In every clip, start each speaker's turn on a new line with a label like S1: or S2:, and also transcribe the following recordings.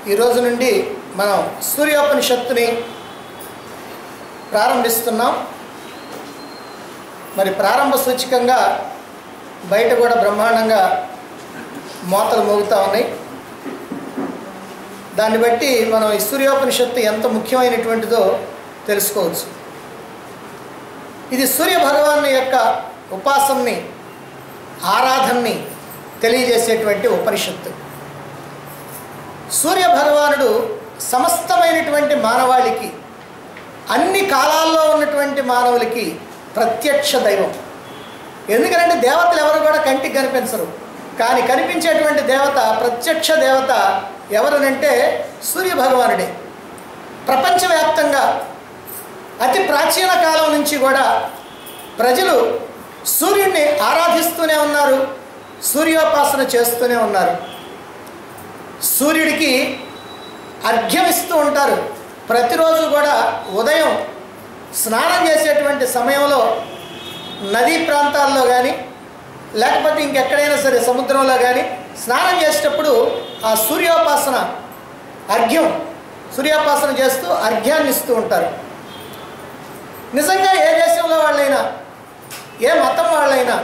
S1: ఈ రోజు నుండి మనం సూర్యోపనిషత్తుని ప్రారంభిస్తున్నాం. మరి ప్రారంభ సూచికంగా బయట కూడా బ్రహ్మాండంగా మోతలు మోగుతూ ఉన్నాయి. దాన్ని బట్టి మనం ఈ సూర్యోపనిషత్తు ఎంత ముఖ్యమైనటువంటిదో తెలుసుకోవచ్చు. ఇది సూర్య భగవాను యొక్క ఉపాసనని, ఆరాధనని తెలియజేసేటువంటి ఉపనిషత్తు. సూర్య భగవానుడు సమస్తమైనటువంటి మానవాళికి, అన్ని కాలాల్లో ఉన్నటువంటి మానవులకి ప్రత్యక్ష దైవం. ఎందుకంటే దేవతలు ఎవరు కూడా కంటికి కనిపించరు, కానీ కనిపించేటువంటి దేవత, ప్రత్యక్ష దేవత ఎవరనంటే సూర్య భగవానుడే. ప్రపంచవ్యాప్తంగా అతి ప్రాచీన కాలం నుంచి కూడా ప్రజలు సూర్యుడిని ఆరాధిస్తూనే ఉన్నారు, సూర్యోపాసన చేస్తూనే ఉన్నారు. సూర్యుడికి అర్ఘ్యం ఇస్తూ ఉంటారు. ప్రతిరోజు కూడా ఉదయం స్నానం చేసేటువంటి సమయంలో నదీ ప్రాంతాల్లో కానీ లేకపోతే ఇంకెక్కడైనా సరే సముద్రంలో కానీ స్నానం చేసేటప్పుడు ఆ సూర్యోపాసన చేస్తూ అర్ఘ్యాన్ని ఇస్తూ ఉంటారు. నిజంగా ఏ దేశంలో వాళ్ళైనా, ఏ మతం వాళ్ళైనా,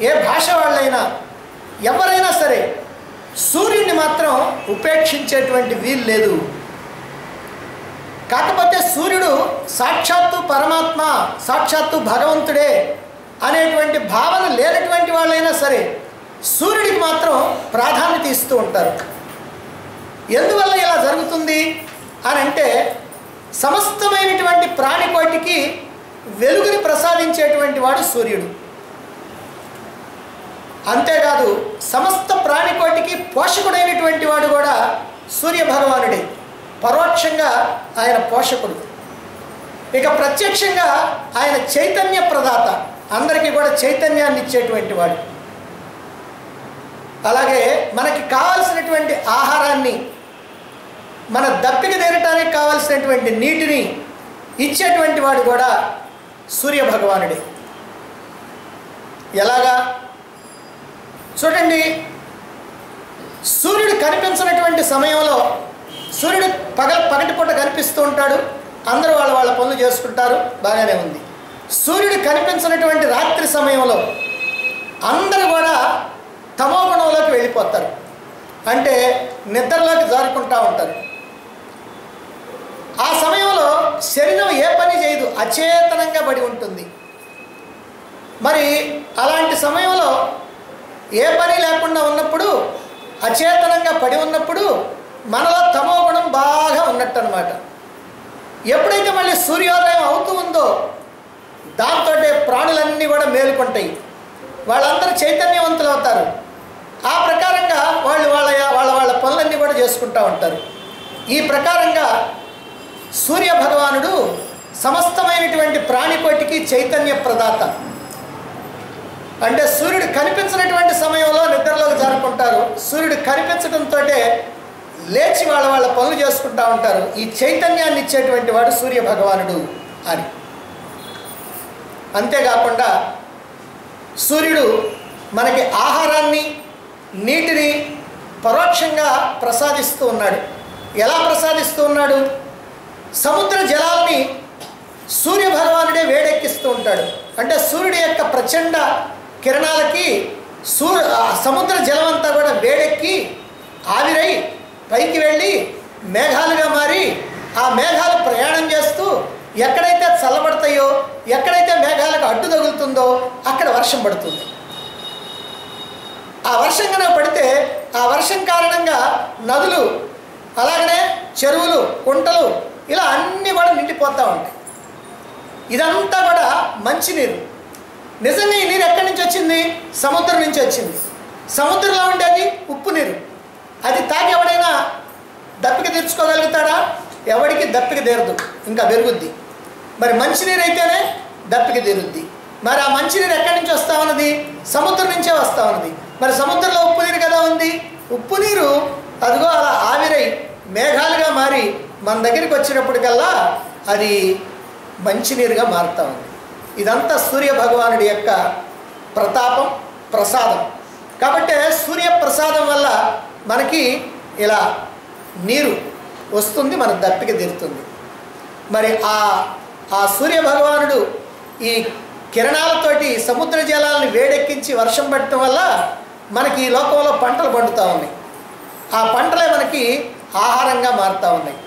S1: ఏ భాష వాళ్ళైనా, ఎవరైనా సరే సూర్యుడిని మాత్రం ఉపేక్షించేటువంటి వీలు లేదు. కాకపోతే సూర్యుడు సాక్షాత్తు పరమాత్మ, సాక్షాత్తు భగవంతుడే అనేటువంటి భావన లేనటువంటి వాళ్ళైనా సరే సూర్యుడికి మాత్రం ప్రాధాన్యత ఇస్తూ ఉంటారు. ఎందువల్ల ఇలా జరుగుతుంది అని అంటే, సమస్తమైనటువంటి ప్రాణికోటికి వెలుగుని ప్రసాదించేటువంటి వాడు సూర్యుడు. అంతేకాదు సమస్త ప్రాణికోటికి పోషకుడైనటువంటి వాడు కూడా సూర్య భగవానుడే. పరోక్షంగా ఆయన పోషకుడు, ఇక ప్రత్యక్షంగా ఆయన చైతన్య ప్రదాత, అందరికీ కూడా చైతన్యాన్ని ఇచ్చేటువంటి వాడు. అలాగే మనకి కావలసినటువంటి ఆహారాన్ని, మన దప్పిక తీరటానికి కావలసినటువంటి నీటిని ఇచ్చేటువంటి వాడు కూడా సూర్య భగవానుడే. ఎలాగా చూడండి, సూర్యుడు కనిపించినటువంటి సమయంలో, సూర్యుడు పగటిపూట కనిపిస్తూ ఉంటాడు, అందరూ వాళ్ళ పనులు చేసుకుంటారు, బాగానే ఉంది. సూర్యుడు కనిపించినటువంటి రాత్రి సమయంలో అందరూ కూడా తమో గుణంలోకి వెళ్ళిపోతారు, అంటే నిద్రలోకి జారుకుంటూ ఉంటారు. ఆ సమయంలో శరీరం ఏ పని చేయదు, అచేతనంగా పడి ఉంటుంది. మరి అలాంటి సమయంలో ఏ పని లేకుండా ఉన్నప్పుడు, అచేతనంగా పడి ఉన్నప్పుడు మనలో తమో గుణం బాగా ఉన్నట్టు అన్నమాట. ఎప్పుడైతే మళ్ళీ సూర్యోదయం అవుతూ ఉందో దాంతో ప్రాణులన్నీ కూడా మేలుకుంటాయి, వాళ్ళందరూ చైతన్యవంతులు అవుతారు. ఆ ప్రకారంగా వాళ్ళు వాళ్ళ పనులన్నీ కూడా చేసుకుంటూ ఉంటారు. ఈ ప్రకారంగా సూర్య భగవానుడు సమస్తమైనటువంటి ప్రాణికోటికి చైతన్య ప్రదాత. అంటే సూర్యుడు కనిపించినటువంటి సమయంలో నిద్రలోకి జారుకుంటారు, సూర్యుడు కనిపించడంతో లేచి వాళ్ళ పనులు చేసుకుంటూ ఉంటారు. ఈ చైతన్యాన్ని ఇచ్చేటువంటి వాడు సూర్య భగవానుడు అని. అంతేకాకుండా సూర్యుడు మనకి ఆహారాన్ని, నీటిని పరోక్షంగా ప్రసాదిస్తూ ఉన్నాడు. ఎలా ప్రసాదిస్తూ ఉన్నాడు? సముద్ర జలాల్ని సూర్య భగవానుడే వేడెక్కిస్తూ ఉంటాడు. అంటే సూర్యుడి యొక్క ప్రచండ కిరణాలకి సముద్ర జలం అంతా కూడా వేడెక్కి ఆవిరై పైకి వెళ్ళి మేఘాలుగా మారి, ఆ మేఘాలు ప్రయాణం చేస్తూ ఎక్కడైతే చల్లబడతాయో, ఎక్కడైతే మేఘాలకు అడ్డు తగులుతుందో అక్కడ వర్షం పడుతుంది. ఆ వర్షం కనుక పడితే ఆ వర్షం కారణంగా నదులు, అలాగనే చెరువులు, కుంటలు ఇలా అన్నీ కూడా నిండిపోతూ ఉంటాయి. ఇదంతా కూడా మంచినీరు. నిజంగా ఈ నీరు ఎక్కడి నుంచి వచ్చింది? సముద్రం నుంచి వచ్చింది. సముద్రంలో ఉండేది ఉప్పు నీరు. అది తాగి ఎవడైనా దప్పిక తీర్చుకోగలుగుతాడా? ఎవడికి దప్పిక తీరదు, ఇంకా పెరుగుద్ది. మరి మంచినీరు అయితేనే దప్పిక తీరుద్ది. మరి ఆ మంచినీరు ఎక్కడి నుంచి వస్తూ ఉన్నది? సముద్రం నుంచే వస్తూ ఉన్నది. మరి సముద్రంలో ఉప్పు నీరు కదా ఉంది. ఉప్పు నీరు అదిగో అలా ఆవిరై మేఘాలుగా మారి మన దగ్గరికి వచ్చేటప్పటికల్లా అది మంచినీరుగా మారుతూ ఉంది. ఇదంతా సూర్య భగవానుడి యొక్క ప్రతాపం, ప్రసాదం. కాబట్టి సూర్య ప్రసాదం వల్ల మనకి ఇలా నీరు వస్తుంది, మన దప్పిక తీరుతుంది. మరి ఆ సూర్య భగవానుడు ఈ కిరణాలతోటి సముద్ర జలాలను వేడెక్కించి వర్షం పడటం వల్ల మనకి ఈ లోకంలో పంటలు పండుతూ ఉన్నాయి. ఆ పంటలే మనకి ఆహారంగా మారుతూ ఉన్నాయి.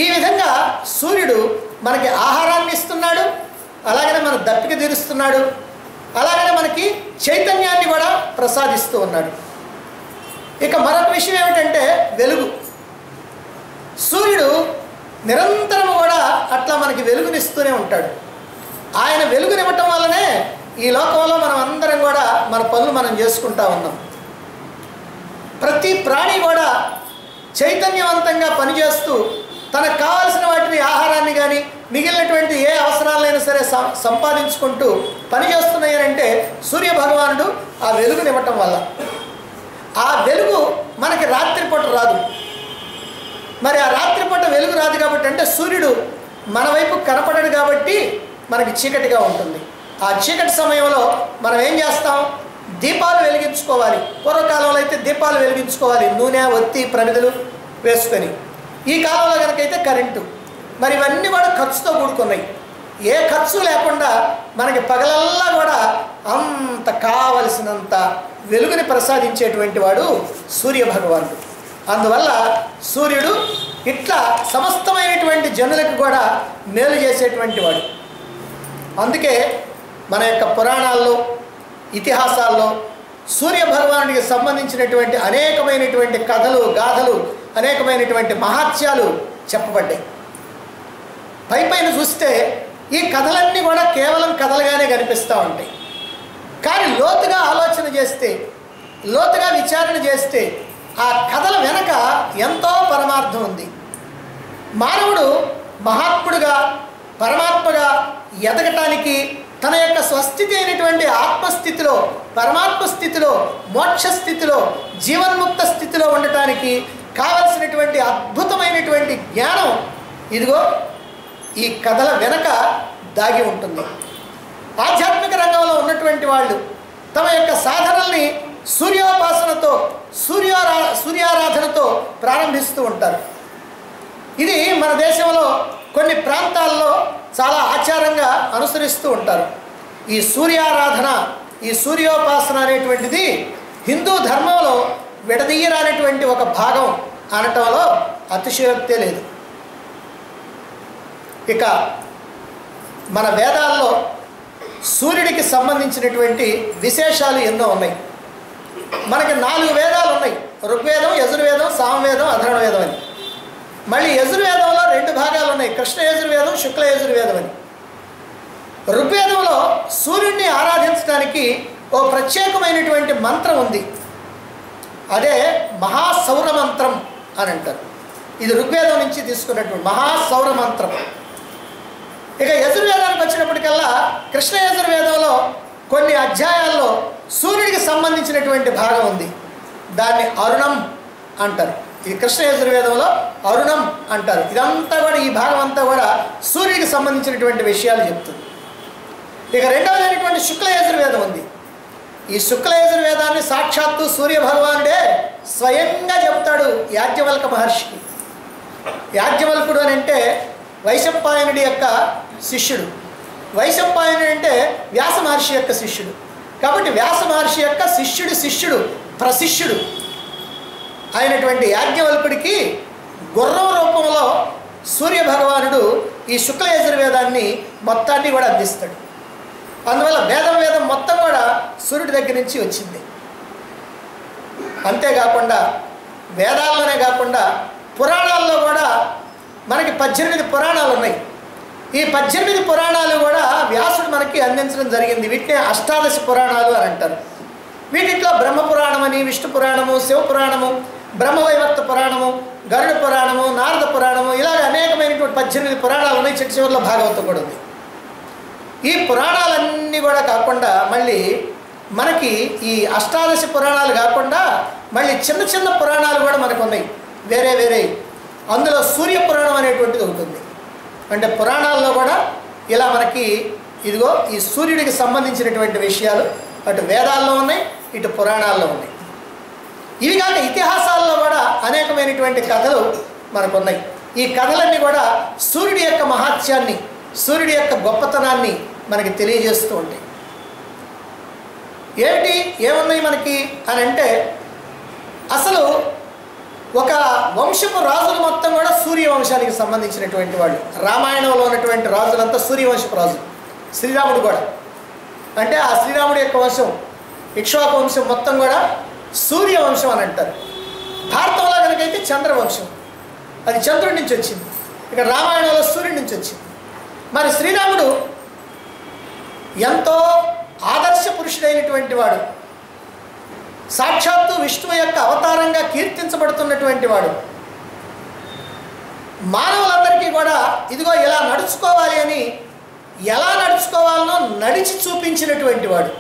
S1: ఈ విధంగా సూర్యుడు మనకి ఆహారాన్ని ఇస్తున్నాడు, అలాగనే మన దప్పిక తీరుస్తున్నాడు, అలాగనే మనకి చైతన్యాన్ని కూడా ప్రసాదిస్తూ ఉన్నాడు. ఇక మరొక విషయం ఏమిటంటే వెలుగు. సూర్యుడు నిరంతరం కూడా అట్లా మనకి వెలుగునిస్తూనే ఉంటాడు. ఆయన వెలుగునివ్వటం వల్లనే ఈ లోకంలో మనం అందరం కూడా మన పనులు మనం చేసుకుంటా ఉన్నాం. ప్రతి ప్రాణి కూడా చైతన్యవంతంగా పనిచేస్తూ తనకు కావాల్సిన వాటిని ఆహారాన్ని కానీ మిగిలినటువంటి ఏ అవసరాలైనా సరే సంపాదించుకుంటూ పనిచేస్తున్నాయనంటే సూర్య భగవానుడు ఆ వెలుగునివ్వటం వల్ల. ఆ వెలుగు మనకి రాత్రిపూట రాదు. మరి ఆ రాత్రిపూట వెలుగు రాదు కాబట్టి, అంటే సూర్యుడు మన వైపు కనపడడు కాబట్టి మనకి చీకటిగా ఉంటుంది. ఆ చీకటి సమయంలో మనం ఏం చేస్తాం? దీపాలు వెలిగించుకోవాలి. పూర్వకాలంలో అయితే దీపాలు వెలిగించుకోవాలి, నూనె, ఒత్తి, ప్రమిదలు వేసుకొని. ఈ కాలంలో కనుకైతే కరెంటు. మరి ఇవన్నీ కూడా ఖర్చుతో కూడుకున్నాయి. ఏ ఖర్చు లేకుండా మనకి పగలల్లా కూడా అంత కావలసినంత వెలుగుని ప్రసాదించేటువంటి వాడు సూర్య భగవానుడు. అందువల్ల సూర్యుడు ఇట్లా సమస్తమైనటువంటి జనులకు కూడా మేలు చేసేటువంటి వాడు. అందుకే మన యొక్క పురాణాల్లో, ఇతిహాసాల్లో సూర్య భగవానుడికి సంబంధించినటువంటి అనేకమైనటువంటి కథలు, గాథలు, అనేకమైనటువంటి మహాత్యాలు చెప్పబడ్డాయి. పైపైన చూస్తే ఈ కథలన్నీ కూడా కేవలం కథలుగానే కనిపిస్తూ ఉంటాయి. కానీ లోతుగా ఆలోచన చేస్తే, లోతుగా విచారణ చేస్తే ఆ కథల వెనక ఎంతో పరమార్థం ఉంది. మానవుడు మహాత్ముడుగా, పరమాత్మగా ఎదగటానికి తన యొక్క స్వస్థితి అయినటువంటి ఆత్మస్థితిలో, పరమాత్మ స్థితిలో, మోక్ష స్థితిలో, జీవన్ముక్త స్థితిలో ఉండటానికి కావలసినటువంటి అద్భుతమైనటువంటి జ్ఞానం ఇదిగో ఈ కథల వెనక దాగి ఉంటుంది. ఆధ్యాత్మిక రంగంలో ఉన్నటువంటి వాళ్ళు తమ యొక్క సాధనల్ని సూర్యోపాసనతో, సూర్యారాధనతో ప్రారంభిస్తూ ఉంటారు. ఇది మన దేశంలో కొన్ని ప్రాంతాల్లో చాలా ఆచారంగా అనుసరిస్తూ ఉంటారు. ఈ సూర్యారాధన, ఈ సూర్యోపాసన అనేటువంటిది హిందూ ధర్మంలో విడదీయరానటువంటి ఒక భాగం అనటంలో అతిశయోక్తే లేదు. ఇక మన వేదాల్లో సూర్యుడికి సంబంధించినటువంటి విశేషాలు ఎన్నో ఉన్నాయి. మనకి 4 వేదాలు ఉన్నాయి: ఋగ్వేదం, యజుర్వేదం, సామవేదం, అథర్వవేదం అని. మళ్ళీ యజుర్వేదంలో 2 భాగాలు ఉన్నాయి: కృష్ణ యజుర్వేదం, శుక్ల యజుర్వేదం అని. ఋగ్వేదంలో సూర్యుడిని ఆరాధించడానికి ఓ ప్రత్యేకమైనటువంటి మంత్రం ఉంది. అదే మహాసౌర మంత్రం అని అంటారు. ఇది ఋగ్వేదం నుంచి తీసుకున్నటువంటి మహాసౌర మంత్రం. ఇక యజుర్వేదానికి వచ్చినప్పటికల్లా కృష్ణ యజుర్వేదంలో కొన్ని అధ్యాయాల్లో సూర్యుడికి సంబంధించినటువంటి భాగం ఉంది. దాన్ని అరుణం అంటారు. ఇది కృష్ణ యజుర్వేదంలో అరుణం అంటారు. ఇదంతా కూడా, ఈ భాగం అంతా కూడా సూర్యుడికి సంబంధించినటువంటి విషయాలు చెప్తుంది. ఇక రెండవదైనటువంటి శుక్ల యజుర్వేదం ఉంది. ఈ శుక్ల యజుర్వేదాన్ని సాక్షాత్తు సూర్య భగవానుడే స్వయంగా చెప్తాడు యాజ్ఞవల్క మహర్షికి. యాజ్ఞవల్కుడు అని అంటే వైశంపాయనుడి యొక్క శిష్యుడు. వైశంపాయనుడు అంటే వ్యాస మహర్షి యొక్క శిష్యుడు. కాబట్టి వ్యాస మహర్షి యొక్క శిష్యుడు ప్రశిష్యుడు అయినటువంటి యాజ్ఞవల్కుడికి గుర్రం రూపంలో సూర్య భగవానుడు ఈ శుక్ల యజుర్వేదాన్ని మొత్తాన్ని కూడా అందిస్తాడు. అందువల్ల వేదం మొత్తం కూడా సూర్యుడి దగ్గర నుంచి వచ్చింది. అంతేకాకుండా వేదాల్లోనే కాకుండా పురాణాల్లో కూడా మనకి 18 పురాణాలు ఉన్నాయి. ఈ 18 పురాణాలు కూడా వ్యాసుడు మనకి అందించడం జరిగింది. వీటినే అష్టాదశ పురాణాలు అని అంటారు. వీటిలో బ్రహ్మపురాణం అని, విష్ణు పురాణము, శివపురాణము, బ్రహ్మవైవర్త పురాణము, గరుడ పురాణము, నారద పురాణము, ఇలాగ అనేకమైనటువంటి 18 పురాణాలు ఉన్నాయి. చివరిలో భాగవతం కూడా ఉంది. ఈ పురాణాలన్నీ కూడా కాకుండా మళ్ళీ మనకి ఈ అష్టాదశ పురాణాలు కాకుండా మళ్ళీ చిన్న చిన్న పురాణాలు కూడా మనకు ఉన్నాయి, వేరే. అందులో సూర్య పురాణం అనేటువంటిది ఉంటుంది. అంటే పురాణాల్లో కూడా ఇలా మనకి ఇదిగో ఈ సూర్యుడికి సంబంధించినటువంటి విషయాలు అటు వేదాల్లో ఉన్నాయి, ఇటు పురాణాల్లో ఉన్నాయి. ఇవి కాక ఇతిహాసాల్లో కూడా అనేకమైనటువంటి కథలు మనకున్నాయి. ఈ కథలన్నీ కూడా సూర్యుడి యొక్క మహాత్యాన్ని, సూర్యుడి యొక్క గొప్పతనాన్ని మనకి తెలియజేస్తూ ఉంటాయి. ఏమున్నాయి మనకి అని అంటే, అసలు ఒక వంశపు రాజులు మొత్తం కూడా సూర్యవంశానికి సంబంధించినటువంటి వాళ్ళు. రామాయణంలో ఉన్నటువంటి రాజులంతా సూర్యవంశపు రాజులు. శ్రీరాముడు కూడా, అంటే ఆ శ్రీరాముడి యొక్క వంశం, ఇక్ష్వాకు వంశం మొత్తం కూడా సూర్యవంశం అని అంటారు. భారతంలో కనుకైతే చంద్రవంశం, అది చంద్రుడి నుంచి వచ్చింది. ఇక రామాయణంలో సూర్యుడి నుంచి వచ్చింది. మరి శ్రీరాముడు ఎంతో ఆదర్శ పురుషుడైనటువంటి వాడు, సాక్షాత్తు విష్ణువు యొక్క అవతారంగా కీర్తించబడుతున్నటువంటి వాడు. మానవులందరికీ కూడా ఇదిగో ఇలా నడుచుకోవాలి అని, ఎలా నడుచుకోవాలనో నడిచి చూపించినటువంటి వాడు.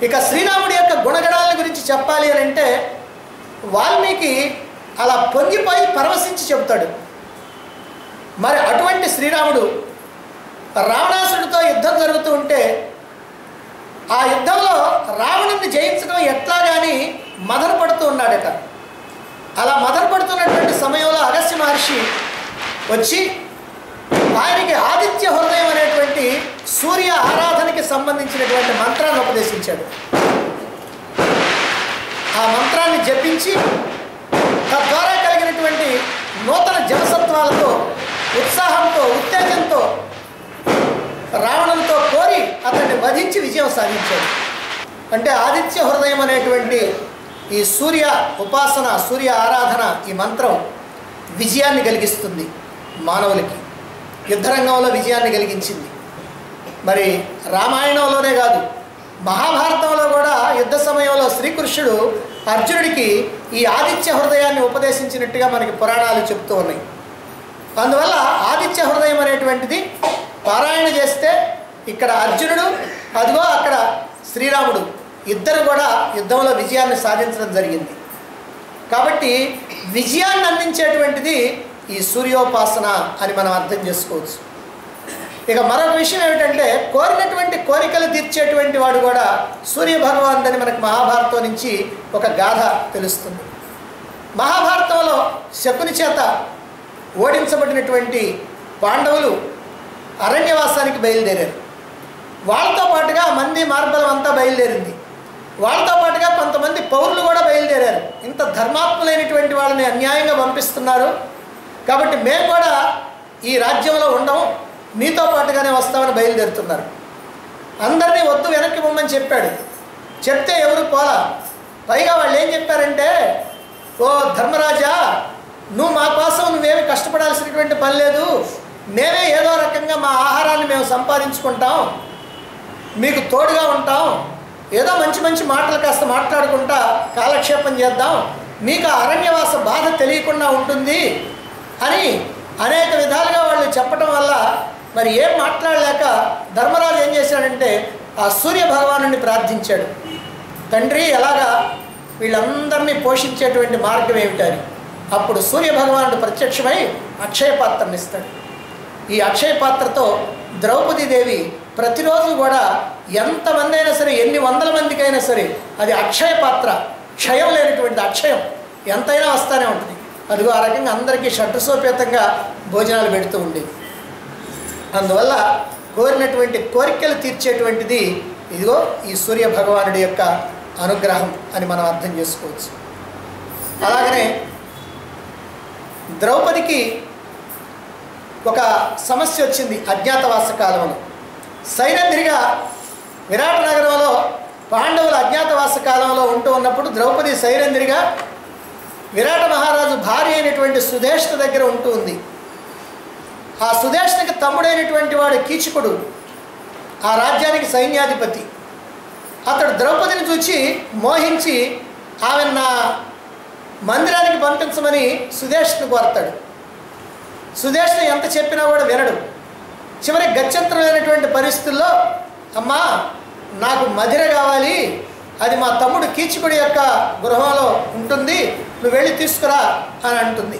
S1: ఇక శ్రీరాముడి యొక్క గుణగణాల గురించి చెప్పాలి అని అంటే, వాల్మీకి అలా పొంగిపోయి పరవశించి చెబుతాడు. మరి అటువంటి శ్రీరాముడు రావణాసుడితో యుద్ధం జరుగుతూ ఉంటే, ఆ యుద్ధంలో రావణుని జయించడం ఎట్లాగాని మదనపడుతూ ఉన్నాడట. అలా మదనపడుతున్నటువంటి సమయంలో అగస్త్య మహర్షి వచ్చి ఆయనకి ఆదిత్య హృదయం అనేటువంటి సూర్య ఆరాధనకి సంబంధించినటువంటి మంత్రాన్ని ఉపదేశించాడు. ఆ మంత్రాన్ని జపించి తద్వారా కలిగినటువంటి నూతన జనసత్వాలతో, ఉత్సాహంతో, ఉత్తేజంతో రావణునితో కోరి అతన్ని వధించి విజయం సాధించాడు. అంటే ఆదిత్య హృదయం అనేటువంటి ఈ సూర్య ఉపాసన, సూర్య ఆరాధన, ఈ మంత్రం విజయాన్ని కలిగిస్తుంది మానవులకి. యుద్ధరంగంలో విజయాన్ని కలిగించింది. మరి రామాయణంలోనే కాదు, మహాభారతంలో కూడా యుద్ధ సమయంలో శ్రీకృష్ణుడు అర్జునుడికి ఈ ఆదిత్య హృదయాన్ని ఉపదేశించినట్టుగా మనకి పురాణాలు చెప్తూ ఉన్నాయి. అందువల్ల ఆదిత్య హృదయం అనేటువంటిది పారాయణ చేస్తే ఇక్కడ అర్జునుడు, అదిగో అక్కడ శ్రీరాముడు ఇద్దరు కూడా యుద్ధంలో విజయాన్ని సాధించడం జరిగింది. కాబట్టి విజయాన్ని అందించేటువంటిది ఈ సూర్యోపాసన అని మనం అర్థం చేసుకోవచ్చు. ఇక మరొక విషయం ఏమిటంటే, కోరినటువంటి కోరికలు తీర్చేటువంటి వాడు కూడా సూర్య భగవానుడని మనకు మహాభారతం నుంచి ఒక గాథ తెలుస్తుంది. మహాభారతంలో శకుని చేత ఓడించబడినటువంటి పాండవులు అరణ్యవాసానికి బయలుదేరారు. వాళ్ళతో పాటుగా మంది మార్బలం అంతా బయలుదేరింది. వాళ్ళతో పాటుగా కొంతమంది పౌరులు కూడా బయలుదేరారు. ఇంత ధర్మాత్ములైనటువంటి వాళ్ళని అన్యాయంగా పంపిస్తున్నారు కాబట్టి మేము కూడా ఈ రాజ్యంలో ఉండము, మీతో పాటుగానే వస్తామని బయలుదేరుతున్నారు. అందరినీ వద్దు, వెనక్కి పొమ్మని చెప్పాడు. చెప్తే ఎవరు పోలా. పైగా వాళ్ళు ఏం చెప్పారంటే, ఓ ధర్మరాజా, నువ్వు మా కోసం నువ్వేమి కష్టపడాల్సినటువంటి పని లేదు, మేమే ఏదో రకంగా మా ఆహారాన్ని మేము సంపాదించుకుంటాం, మీకు తోడుగా ఉంటాం, ఏదో మంచి మంచి మాటలు కాస్త మాట్లాడుకుంటా కాలక్షేపం చేద్దాం, మీకు అరణ్యవాస బాధ తెలియకుండా ఉంటుంది అని అనేక విధాలుగా వాళ్ళు చెప్పడం వల్ల మరి ఏం మాట్లాడలేక ధర్మరాజు ఏం చేశాడంటే ఆ సూర్య భగవానుని ప్రార్థించాడు. తండ్రి, ఎలాగా వీళ్ళందరినీ పోషించేటువంటి మార్గం ఏమిటని. అప్పుడు సూర్య భగవానుడు ప్రత్యక్షమై అక్షయ పాత్రని ఇస్తాడు. ఈ అక్షయ పాత్రతో ద్రౌపదీదేవి ప్రతిరోజు కూడా ఎంతమంది అయినా సరే, ఎన్ని వందల మందికైనా సరే, అది అక్షయ పాత్ర, క్షయం లేనటువంటి అక్షయం, ఎంతైనా వస్తూనే ఉంటుంది. అదిగో ఆ రకంగా అందరికీ షడ్రసోపేతంగా భోజనాలు పెడుతూ ఉండేది. అందువల్ల కోరినటువంటి కోరికలు తీర్చేటువంటిది ఇదిగో ఈ సూర్య భగవానుడి యొక్క అనుగ్రహం అని మనం అర్థం చేసుకోవచ్చు. అలాగనే ద్రౌపదికి ఒక సమస్య వచ్చింది అజ్ఞాతవాస కాలంలో. సైరంధ్రిగా విరాట నగరంలో పాండవుల అజ్ఞాతవాస కాలంలో ఉంటూ ఉన్నప్పుడు ద్రౌపది సైరంధ్రిగా విరాట మహారాజు భార్య అయినటువంటి సుధేష్ణ దగ్గర ఉంటూ ఉంది. ఆ సుధేష్ణకి తమ్ముడైనటువంటి వాడు కీచకుడు, ఆ రాజ్యానికి సైన్యాధిపతి. అతడు ద్రౌపదిని చూచి మోహించి ఆమె నా మందిరానికి పంపించమని సుధేష్ను కోరతాడు. సుధేష్ణ ఎంత చెప్పినా కూడా వినడు. చివరికి గత్యంతరమైనటువంటి పరిస్థితుల్లో, అమ్మా నాకు మధిర కావాలి, అది మా తమ్ముడు కీచకుడి యొక్క గృహంలో ఉంటుంది, నువ్వు వెళ్ళి తీసుకురా అని అంటుంది.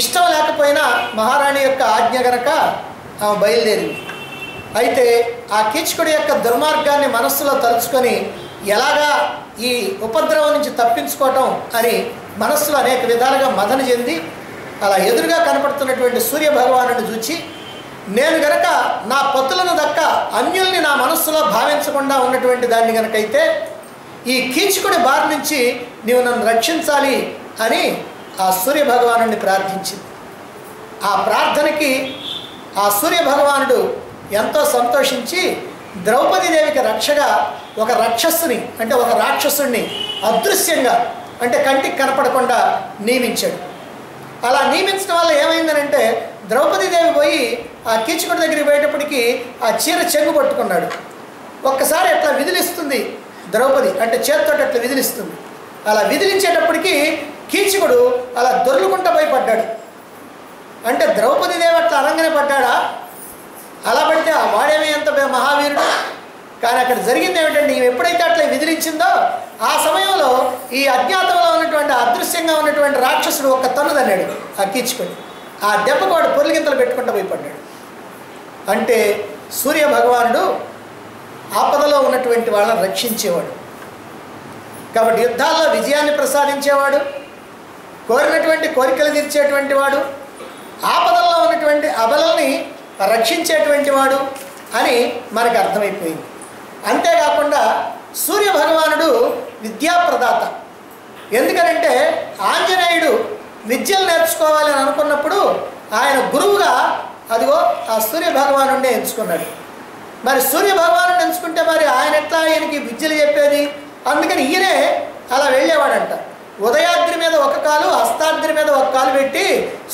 S1: ఇష్టం లేకపోయినా మహారాణి యొక్క ఆజ్ఞ గనక ఆమె బయలుదేరింది. అయితే ఆ కీచకుడి యొక్క దుర్మార్గాన్ని మనస్సులో తలుచుకొని ఎలాగా ఈ ఉపద్రవం నుంచి తప్పించుకోవటం అని మనస్సులో అనేక విధాలుగా మదన చెంది అలా ఎదురుగా కనపడుతున్నటువంటి సూర్య భగవానుడిని చూచి నేను గనక నా పతులను దక్క అన్యుల్ని నా మనస్సులో భావించకుండా ఉన్నటువంటి దాన్ని గనకైతే ఈ కీచకుడి బారి నుంచి నీవు నన్ను రక్షించాలి అని ఆ సూర్య భగవానుడిని ప్రార్థించింది. ఆ ప్రార్థనకి ఆ సూర్య భగవానుడు ఎంతో సంతోషించి ద్రౌపదీదేవికి రక్షగా ఒక రాక్షసుని అంటే ఒక రాక్షసుడిని అదృశ్యంగా అంటే కంటికి కనపడకుండా నియమించాడు. అలా నియమించడం వల్ల ఏమైందనంటే ద్రౌపదీదేవి పోయి ఆ కీచకుడి దగ్గరికి పోయేటప్పటికి ఆ చీర చెంగు పట్టుకున్నాడు. ఒక్కసారి అట్లా విదిలిస్తుంది ద్రౌపది, అంటే చేతితో అట్లా విదిలిస్తుంది. అలా విదిలించేటప్పటికి కీచకుడు అలా దొర్లుకుంటా భయపడ్డాడు. అంటే ద్రౌపదీదేవి అట్లా అనంగానే పడ్డాడా? అలా పడితే ఆ వాడేమి ఎంత మహావీరుడు. కానీ అక్కడ జరిగింది ఏమిటంటే ఈమె ఎప్పుడైతే అట్లా విదిలించిందో ఆ సమయంలో ఈ అజ్ఞాతంలో ఉన్నటువంటి అదృశ్యంగా ఉన్నటువంటి రాక్షసుడు ఒక్క తన్నుదన్నాడు ఆ కీచుకొని. ఆ దెబ్బకు వాడు పొర్లిగింతలు పెట్టుకుంటూ భయపడ్డాడు. అంటే సూర్య భగవానుడు ఆపదలో ఉన్నటువంటి వాళ్ళని రక్షించేవాడు. కాబట్టి యుద్ధాల్లో విజయాన్ని ప్రసాదించేవాడు, కోరినటువంటి కోరికలు తీర్చేటువంటి వాడు, ఆపదల్లో ఉన్నటువంటి అబలని రక్షించేటువంటి వాడు అని మనకు అర్థమైపోయింది. అంతేకాకుండా సూర్య భగవానుడు విద్యాప్రదాత. ఎందుకనంటే ఆంజనేయుడు విద్యలు నేర్చుకోవాలని అనుకున్నప్పుడు ఆయన గురువుగా అదిగో ఆ సూర్య భగవానుడిని ఎంచుకున్నాడు. మరి సూర్య భగవానుడిని ఎంచుకుంటే మరి ఆయన ఎట్లా ఆయనకి విద్యలు చెప్పేది? అందుకని ఈయనే అలా వెళ్ళేవాడంట. ఉదయాద్రి మీద ఒక కాలు, హస్తాద్రి మీద ఒక కాలు పెట్టి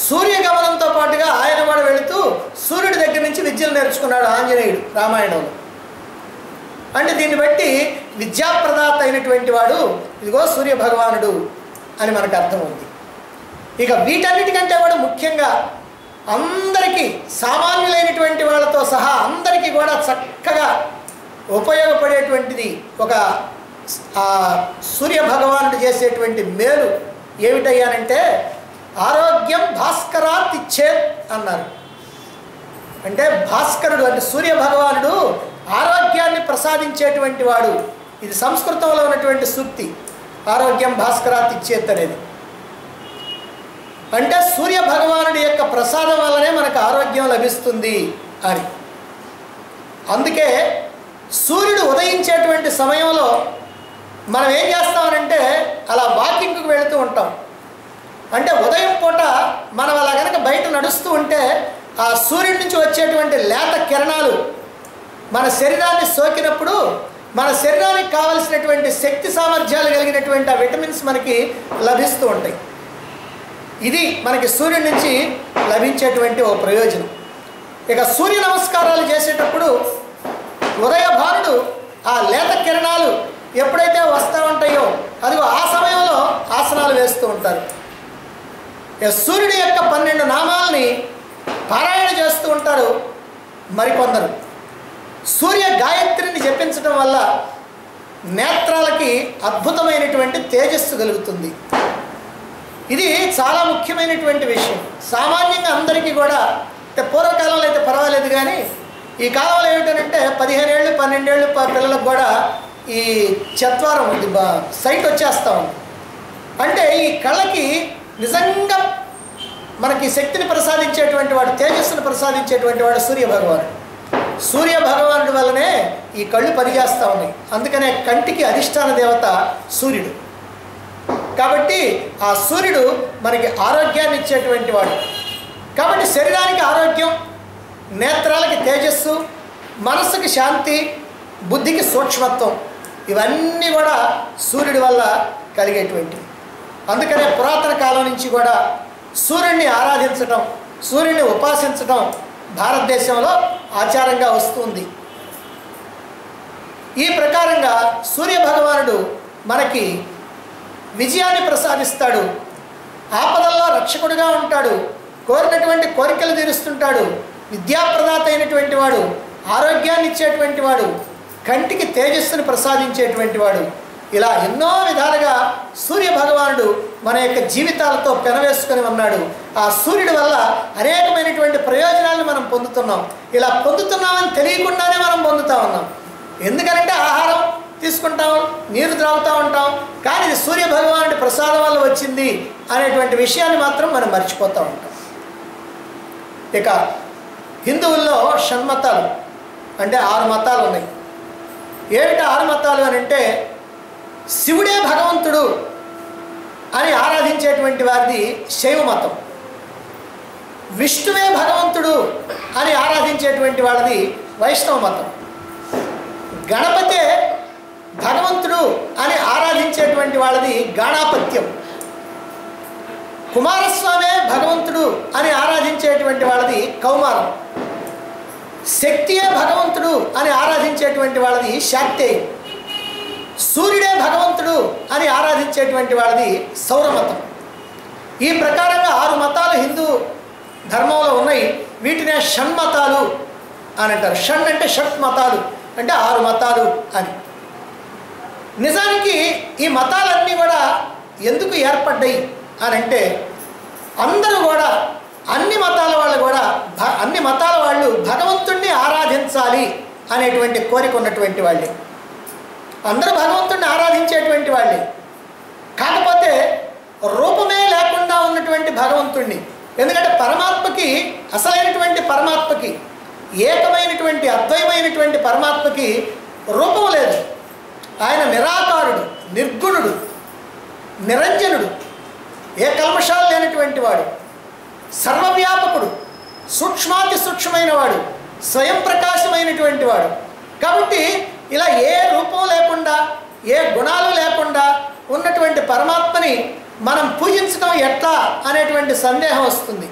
S1: సూర్యగమనంతో పాటుగా ఆయన కూడా వెళుతూ సూర్యుడి దగ్గర నుంచి విద్యలు నేర్చుకున్నాడు ఆంజనేయుడు రామాయణంలో. అంటే దీన్ని బట్టి విద్యాప్రదాత అయినటువంటి వాడు ఇదిగో సూర్య భగవానుడు అని మనకు అర్థమవుతుంది. ఇక వీటన్నిటికంటే కూడా ముఖ్యంగా అందరికీ సామాన్యులైనటువంటి వాళ్ళతో సహా అందరికీ కూడా చక్కగా ఉపయోగపడేటువంటిది ఒక సూర్య భగవానుడు చేసేటువంటి మేలు ఏమిటయ్యానంటే ఆరోగ్యం భాస్కరాత్ ఇచ్చేత్ అన్నారు. అంటే భాస్కరుడు అంటే సూర్య భగవానుడు ఆరోగ్యాన్ని ప్రసాదించేటువంటి వాడు. ఇది సంస్కృతంలో ఉన్నటువంటి సూక్తి, ఆరోగ్యం భాస్కరాత్ ఇచ్చేత్ అనేది. అంటే సూర్య భగవానుడి యొక్క ప్రసాదం వల్లనే మనకు ఆరోగ్యం లభిస్తుంది అని. అందుకే సూర్యుడు ఉదయించేటువంటి సమయంలో మనం ఏం చేస్తామనంటే అలా వాకింగ్కి వెళుతూ ఉంటాం. అంటే ఉదయం పూట మనం అలా కనుక బయట నడుస్తూ ఉంటే ఆ సూర్యుడి నుంచి వచ్చేటువంటి లేత కిరణాలు మన శరీరాన్ని సోకినప్పుడు మన శరీరానికి కావలసినటువంటి శక్తి సామర్థ్యాలు కలిగినటువంటి ఆ విటమిన్స్ మనకి లభిస్తూ ఉంటాయి. ఇది మనకి సూర్యుడి నుంచి లభించేటువంటి ఓ ప్రయోజనం. ఇక సూర్య నమస్కారాలు చేసేటప్పుడు ఉదయభానుడు ఆ లేత కిరణాలు ఎప్పుడైతే వస్తూ ఉంటాయో అదిగో ఆ సమయంలో ఆసనాలు వేస్తూ ఉంటారు. సూర్యుడి యొక్క 12 నామాలని పారాయణ చేస్తూ ఉంటారు మరికొందరు. సూర్య గాయత్రిని జపించడం వల్ల నేత్రాలకి అద్భుతమైనటువంటి తేజస్సు కలుగుతుంది. ఇది చాలా ముఖ్యమైనటువంటి విషయం. సామాన్యంగా అందరికీ కూడా అంటే పూర్వకాలంలో అయితే పర్వాలేదు, కానీ ఈ కాలంలో ఏమిటంటే 15 ఏళ్ళు 12 ఏళ్ళు పిల్లలకు కూడా ఈ చత్వారం సైట్ వచ్చేస్తూ ఉంది. అంటే ఈ కళ్ళకి నిజంగా మనకి శక్తిని ప్రసాదించేటువంటి వాడు, తేజస్సును ప్రసాదించేటువంటి వాడు సూర్య భగవానుడు. సూర్య భగవానుడి వల్లనే ఈ కళ్ళు పనిచేస్తూ ఉన్నాయి. అందుకనే కంటికి అధిష్టాన దేవత సూర్యుడు. కాబట్టి ఆ సూర్యుడు మనకి ఆరోగ్యాన్ని ఇచ్చేటువంటి వాడు. కాబట్టి శరీరానికి ఆరోగ్యం, నేత్రాలకి తేజస్సు, మనస్సుకి శాంతి, బుద్ధికి సూక్ష్మత్వం, ఇవన్నీ కూడా సూర్యుడి వల్ల కలిగేటువంటివి. అందుకనే పురాతన కాలం నుంచి కూడా సూర్యుడిని ఆరాధించటం, సూర్యుడిని ఉపాసించటం భారతదేశంలో ఆచారంగా వస్తుంది. ఈ ప్రకారంగా సూర్య భగవానుడు మనకి విజయాన్ని ప్రసాదిస్తాడు, ఆపదల్లో రక్షకుడుగా ఉంటాడు, కోరినటువంటి కోరికలు తీరుస్తుంటాడు, విద్యాప్రదాత అయినటువంటి వాడు, ఆరోగ్యాన్ని ఇచ్చేటువంటి వాడు, కంటికి తేజస్సును ప్రసాదించేటువంటి వాడు. ఇలా ఎన్నో విధాలుగా సూర్య భగవానుడు మన యొక్క జీవితాలతో పెనవేసుకొని ఉన్నాడు. ఆ సూర్యుడి వల్ల అనేకమైనటువంటి ప్రయోజనాలను మనం పొందుతున్నాం. ఇలా పొందుతున్నామని తెలియకుండానే మనం పొందుతూ ఉన్నాం. ఎందుకంటే ఆహారం తీసుకుంటాం, నీరు త్రాగుతూ ఉంటాం, కానీ ఇది సూర్య భగవానుడి ప్రసాదం వల్ల వచ్చింది అనేటువంటి విషయాన్ని మాత్రం మనం మర్చిపోతూ ఉంటాం. ఇక హిందువుల్లో షణ్మతాలు అంటే 6 మతాలు ఉన్నాయి. ఏమిటి 6 మతాలు అని అంటే, శివుడే భగవంతుడు అని ఆరాధించేటువంటి వారిది శైవ మతం, విష్ణువే భగవంతుడు అని ఆరాధించేటువంటి వాళ్ళది వైష్ణవ మతం, గణపతే భగవంతుడు అని ఆరాధించేటువంటి వాళ్ళది గాణాపత్యం, కుమారస్వామే భగవంతుడు అని ఆరాధించేటువంటి వాళ్ళది కౌమారం, శక్తియే భగవంతుడు అని ఆరాధించేటువంటి వాళ్ళది శాక్తేయం, సూర్యుడే భగవంతుడు అని ఆరాధించేటువంటి వాళ్ళది సౌరమతం. ఈ ప్రకారంగా 6 మతాలు హిందూ ధర్మంలో ఉన్నాయి. వీటినే షణ్మతాలు అని అంటారు. షణ్ అంటే షట్ మతాలు అంటే 6 మతాలు అని. నిజానికి ఈ మతాలన్నీ కూడా ఎందుకు ఏర్పడ్డాయి అని అంటే, అందరూ కూడా అన్ని మతాల వాళ్ళు భగవంతుణ్ణి ఆరాధించాలి అనేటువంటి కోరిక ఉన్నటువంటి వాళ్ళే. అందరూ భగవంతుణ్ణి ఆరాధించేటువంటి వాళ్ళే. కాకపోతే రూపమే లేకుండా ఉన్నటువంటి భగవంతుణ్ణి, ఎందుకంటే పరమాత్మకి, అసలైనటువంటి పరమాత్మకి, ఏకమైనటువంటి అద్వైమైనటువంటి పరమాత్మకి రూపం లేదు. ఆయన నిరాకారుడు, నిర్గుణుడు, నిరంజనుడు, ఏ కల్మషాలు లేనటువంటి వాడు, సర్వవ్యాపకుడు, సూక్ష్మాతి సూక్ష్మమైన వాడు, స్వయం ప్రకాశమైనటువంటి వాడు. కాబట్టి ఇలా ఏ రూపం లేకుండా, ఏ గుణాలు లేకుండా ఉన్నటువంటి పరమాత్మని మనం పూజించడం ఎట్లా అనేటువంటి సందేహం వస్తుంది.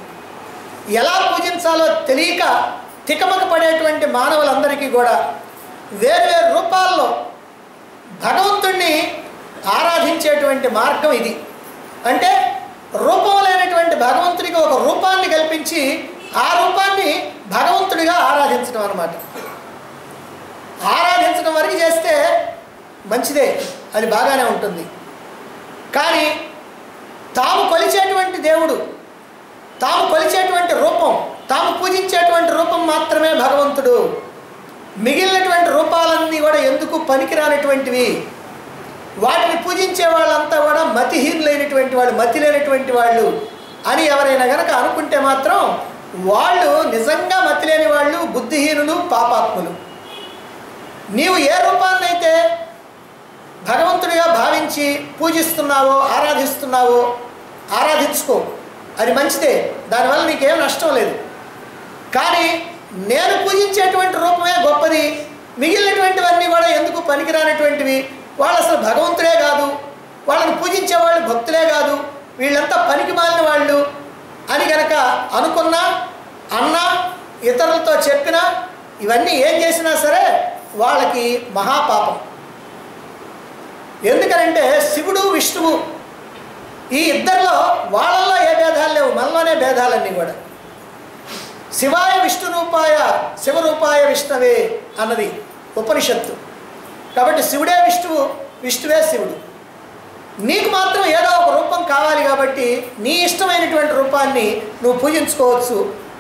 S1: ఎలా పూజించాలో తెలియక తికమక పడేటువంటి మానవులందరికీ కూడా వేరువేరు రూపాల్లో భగవంతుణ్ణి ఆరాధించేటువంటి మార్గం ఇది. అంటే రూపం లేనటువంటి భగవంతుడికి ఒక రూపాన్ని కల్పించి ఆ రూపాన్ని భగవంతుడిగా ఆరాధించడం అన్నమాట. ఆరాధించడం వరకు చేస్తే మంచిదే, అది బాగానే ఉంటుంది. కానీ తాము కొలిచేటువంటి దేవుడు, తాము కొలిచేటువంటి రూపం, తాము పూజించేటువంటి రూపం మాత్రమే భగవంతుడు. మిగిలినటువంటి రూపాలన్నీ కూడా ఎందుకు పనికిరానటువంటివి, వాటిని పూజించే వాళ్ళంతా కూడా మతిహీనులైనటువంటి వాళ్ళు, మతి లేనటువంటి వాళ్ళు అని ఎవరైనా కనుక అనుకుంటే మాత్రం వాళ్ళు నిజంగా మతి లేని వాళ్ళు, బుద్ధిహీనులు, పాపాత్ములు. నీవు ఏ రూపాన్నైతే భగవంతుడిగా భావించి పూజిస్తున్నావో, ఆరాధిస్తున్నావో ఆరాధించుకో, అది మంచిదే, దానివల్ల నీకేం నష్టం లేదు. కానీ నేను పూజించేటువంటి రూపమే గొప్పది, మిగిలినటువంటివన్నీ కూడా ఎందుకు పనికిరానటువంటివి, వాళ్ళు అసలు భగవంతుడే కాదు, వాళ్ళని పూజించే వాళ్ళు భక్తులే కాదు, వీళ్ళంతా పనికి మాలిన వాళ్ళు అని గనక అనుకున్నా, అన్నా, ఇతరులతో చెప్పినా, ఇవన్నీ ఏం చేసినా సరే వాళ్ళకి మహాపాపం. ఎందుకనంటే శివుడు, విష్ణువు ఈ ఇద్దరిలో వాళ్ళల్లో ఏ భేదాలు లేవు, మనలోనే భేదాలన్నీ కూడా. శివాయ విష్ణురూపాయ శివరూపాయ విష్ణవే అన్నది ఉపనిషత్తు. కాబట్టి శివుడే విష్ణువు, విష్ణువే శివుడు. నీకు మాత్రం ఏదో ఒక రూపం కావాలి కాబట్టి నీ ఇష్టమైనటువంటి రూపాన్ని నువ్వు పూజించుకోవచ్చు,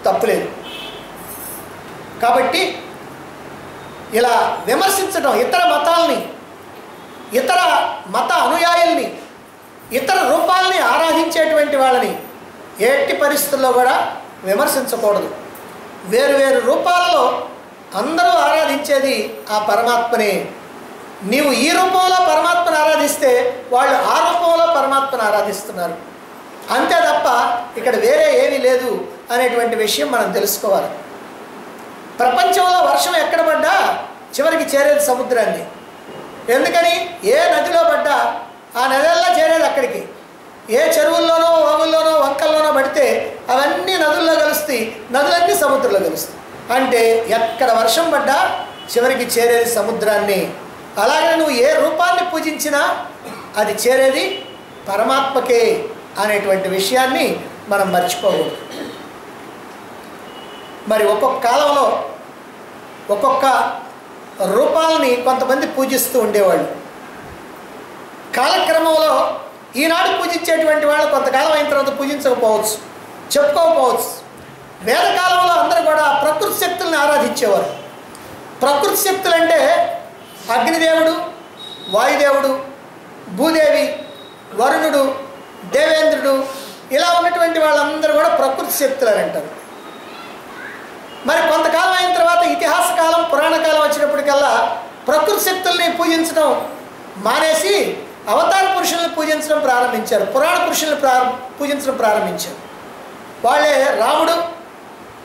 S1: తప్పులేదు. కాబట్టి ఇలా విమర్శించడం, ఇతర మతాల్ని, ఇతర మత అనుయాయుల్ని, ఇతర రూపాలని ఆరాధించేటువంటి వాళ్ళని ఎట్టి పరిస్థితుల్లో కూడా విమర్శించకూడదు. వేరు రూపాలలో అందరూ ఆరాధించేది ఆ పరమాత్మనే. నీవు ఈ రూపంలో పరమాత్మను ఆరాధిస్తే వాళ్ళు ఆ రూపంలో పరమాత్మను ఆరాధిస్తున్నారు, అంతే తప్ప ఇక్కడ వేరే ఏమీ లేదు అనేటువంటి విషయం మనం తెలుసుకోవాలి. ప్రపంచంలో వర్షం ఎక్కడ పడ్డా చివరికి చేరేది సముద్రాన్ని. ఎందుకని? ఏ నదిలో పడ్డా ఆ నదుల్లో చేరేది అక్కడికి. ఏ చెరువుల్లోనో, వాగుల్లోనో, వంకల్లోనో పడితే అవన్నీ నదుల్లో కలుస్తాయి, నదులన్నీ సముద్రంలో కలుస్తాయి. అంటే ఎక్కడ వర్షం పడ్డా చివరికి చేరేది సముద్రాన్ని. అలాగే నువ్వు ఏ రూపాన్ని పూజించినా అది చేరేది పరమాత్మకే అనేటువంటి విషయాన్ని మనం మర్చిపోకూడదు. మరి ఒక్కొక్క కాలంలో ఒక్కొక్క రూపాలని కొంతమంది పూజిస్తూ ఉండేవాళ్ళు. కాలక్రమంలో ఈనాడు పూజించేటువంటి వాళ్ళు కొంతకాలం అయిన తర్వాత పూజించకపోవచ్చు, చెప్పుకోకపోవచ్చు. వేదకాలంలో అందరూ కూడా ప్రకృతి శక్తుల్ని ఆరాధించేవారు. ప్రకృతి శక్తులు అంటే అగ్నిదేవుడు, వాయుదేవుడు, భూదేవి, వరుణుడు, దేవేంద్రుడు, ఇలా ఉన్నటువంటి వాళ్ళందరూ కూడా ప్రకృతి శక్తులు అని అంటారు. మరి కొంతకాలం అయిన తర్వాత ఇతిహాస కాలం, పురాణ కాలం వచ్చినప్పటికల్లా ప్రకృతి శక్తుల్ని పూజించడం మానేసి అవతార పురుషుల్ని పూజించడం ప్రారంభించారు, పురాణ పురుషుల్ని పూజించడం ప్రారంభించారు. వాళ్ళే రాముడు,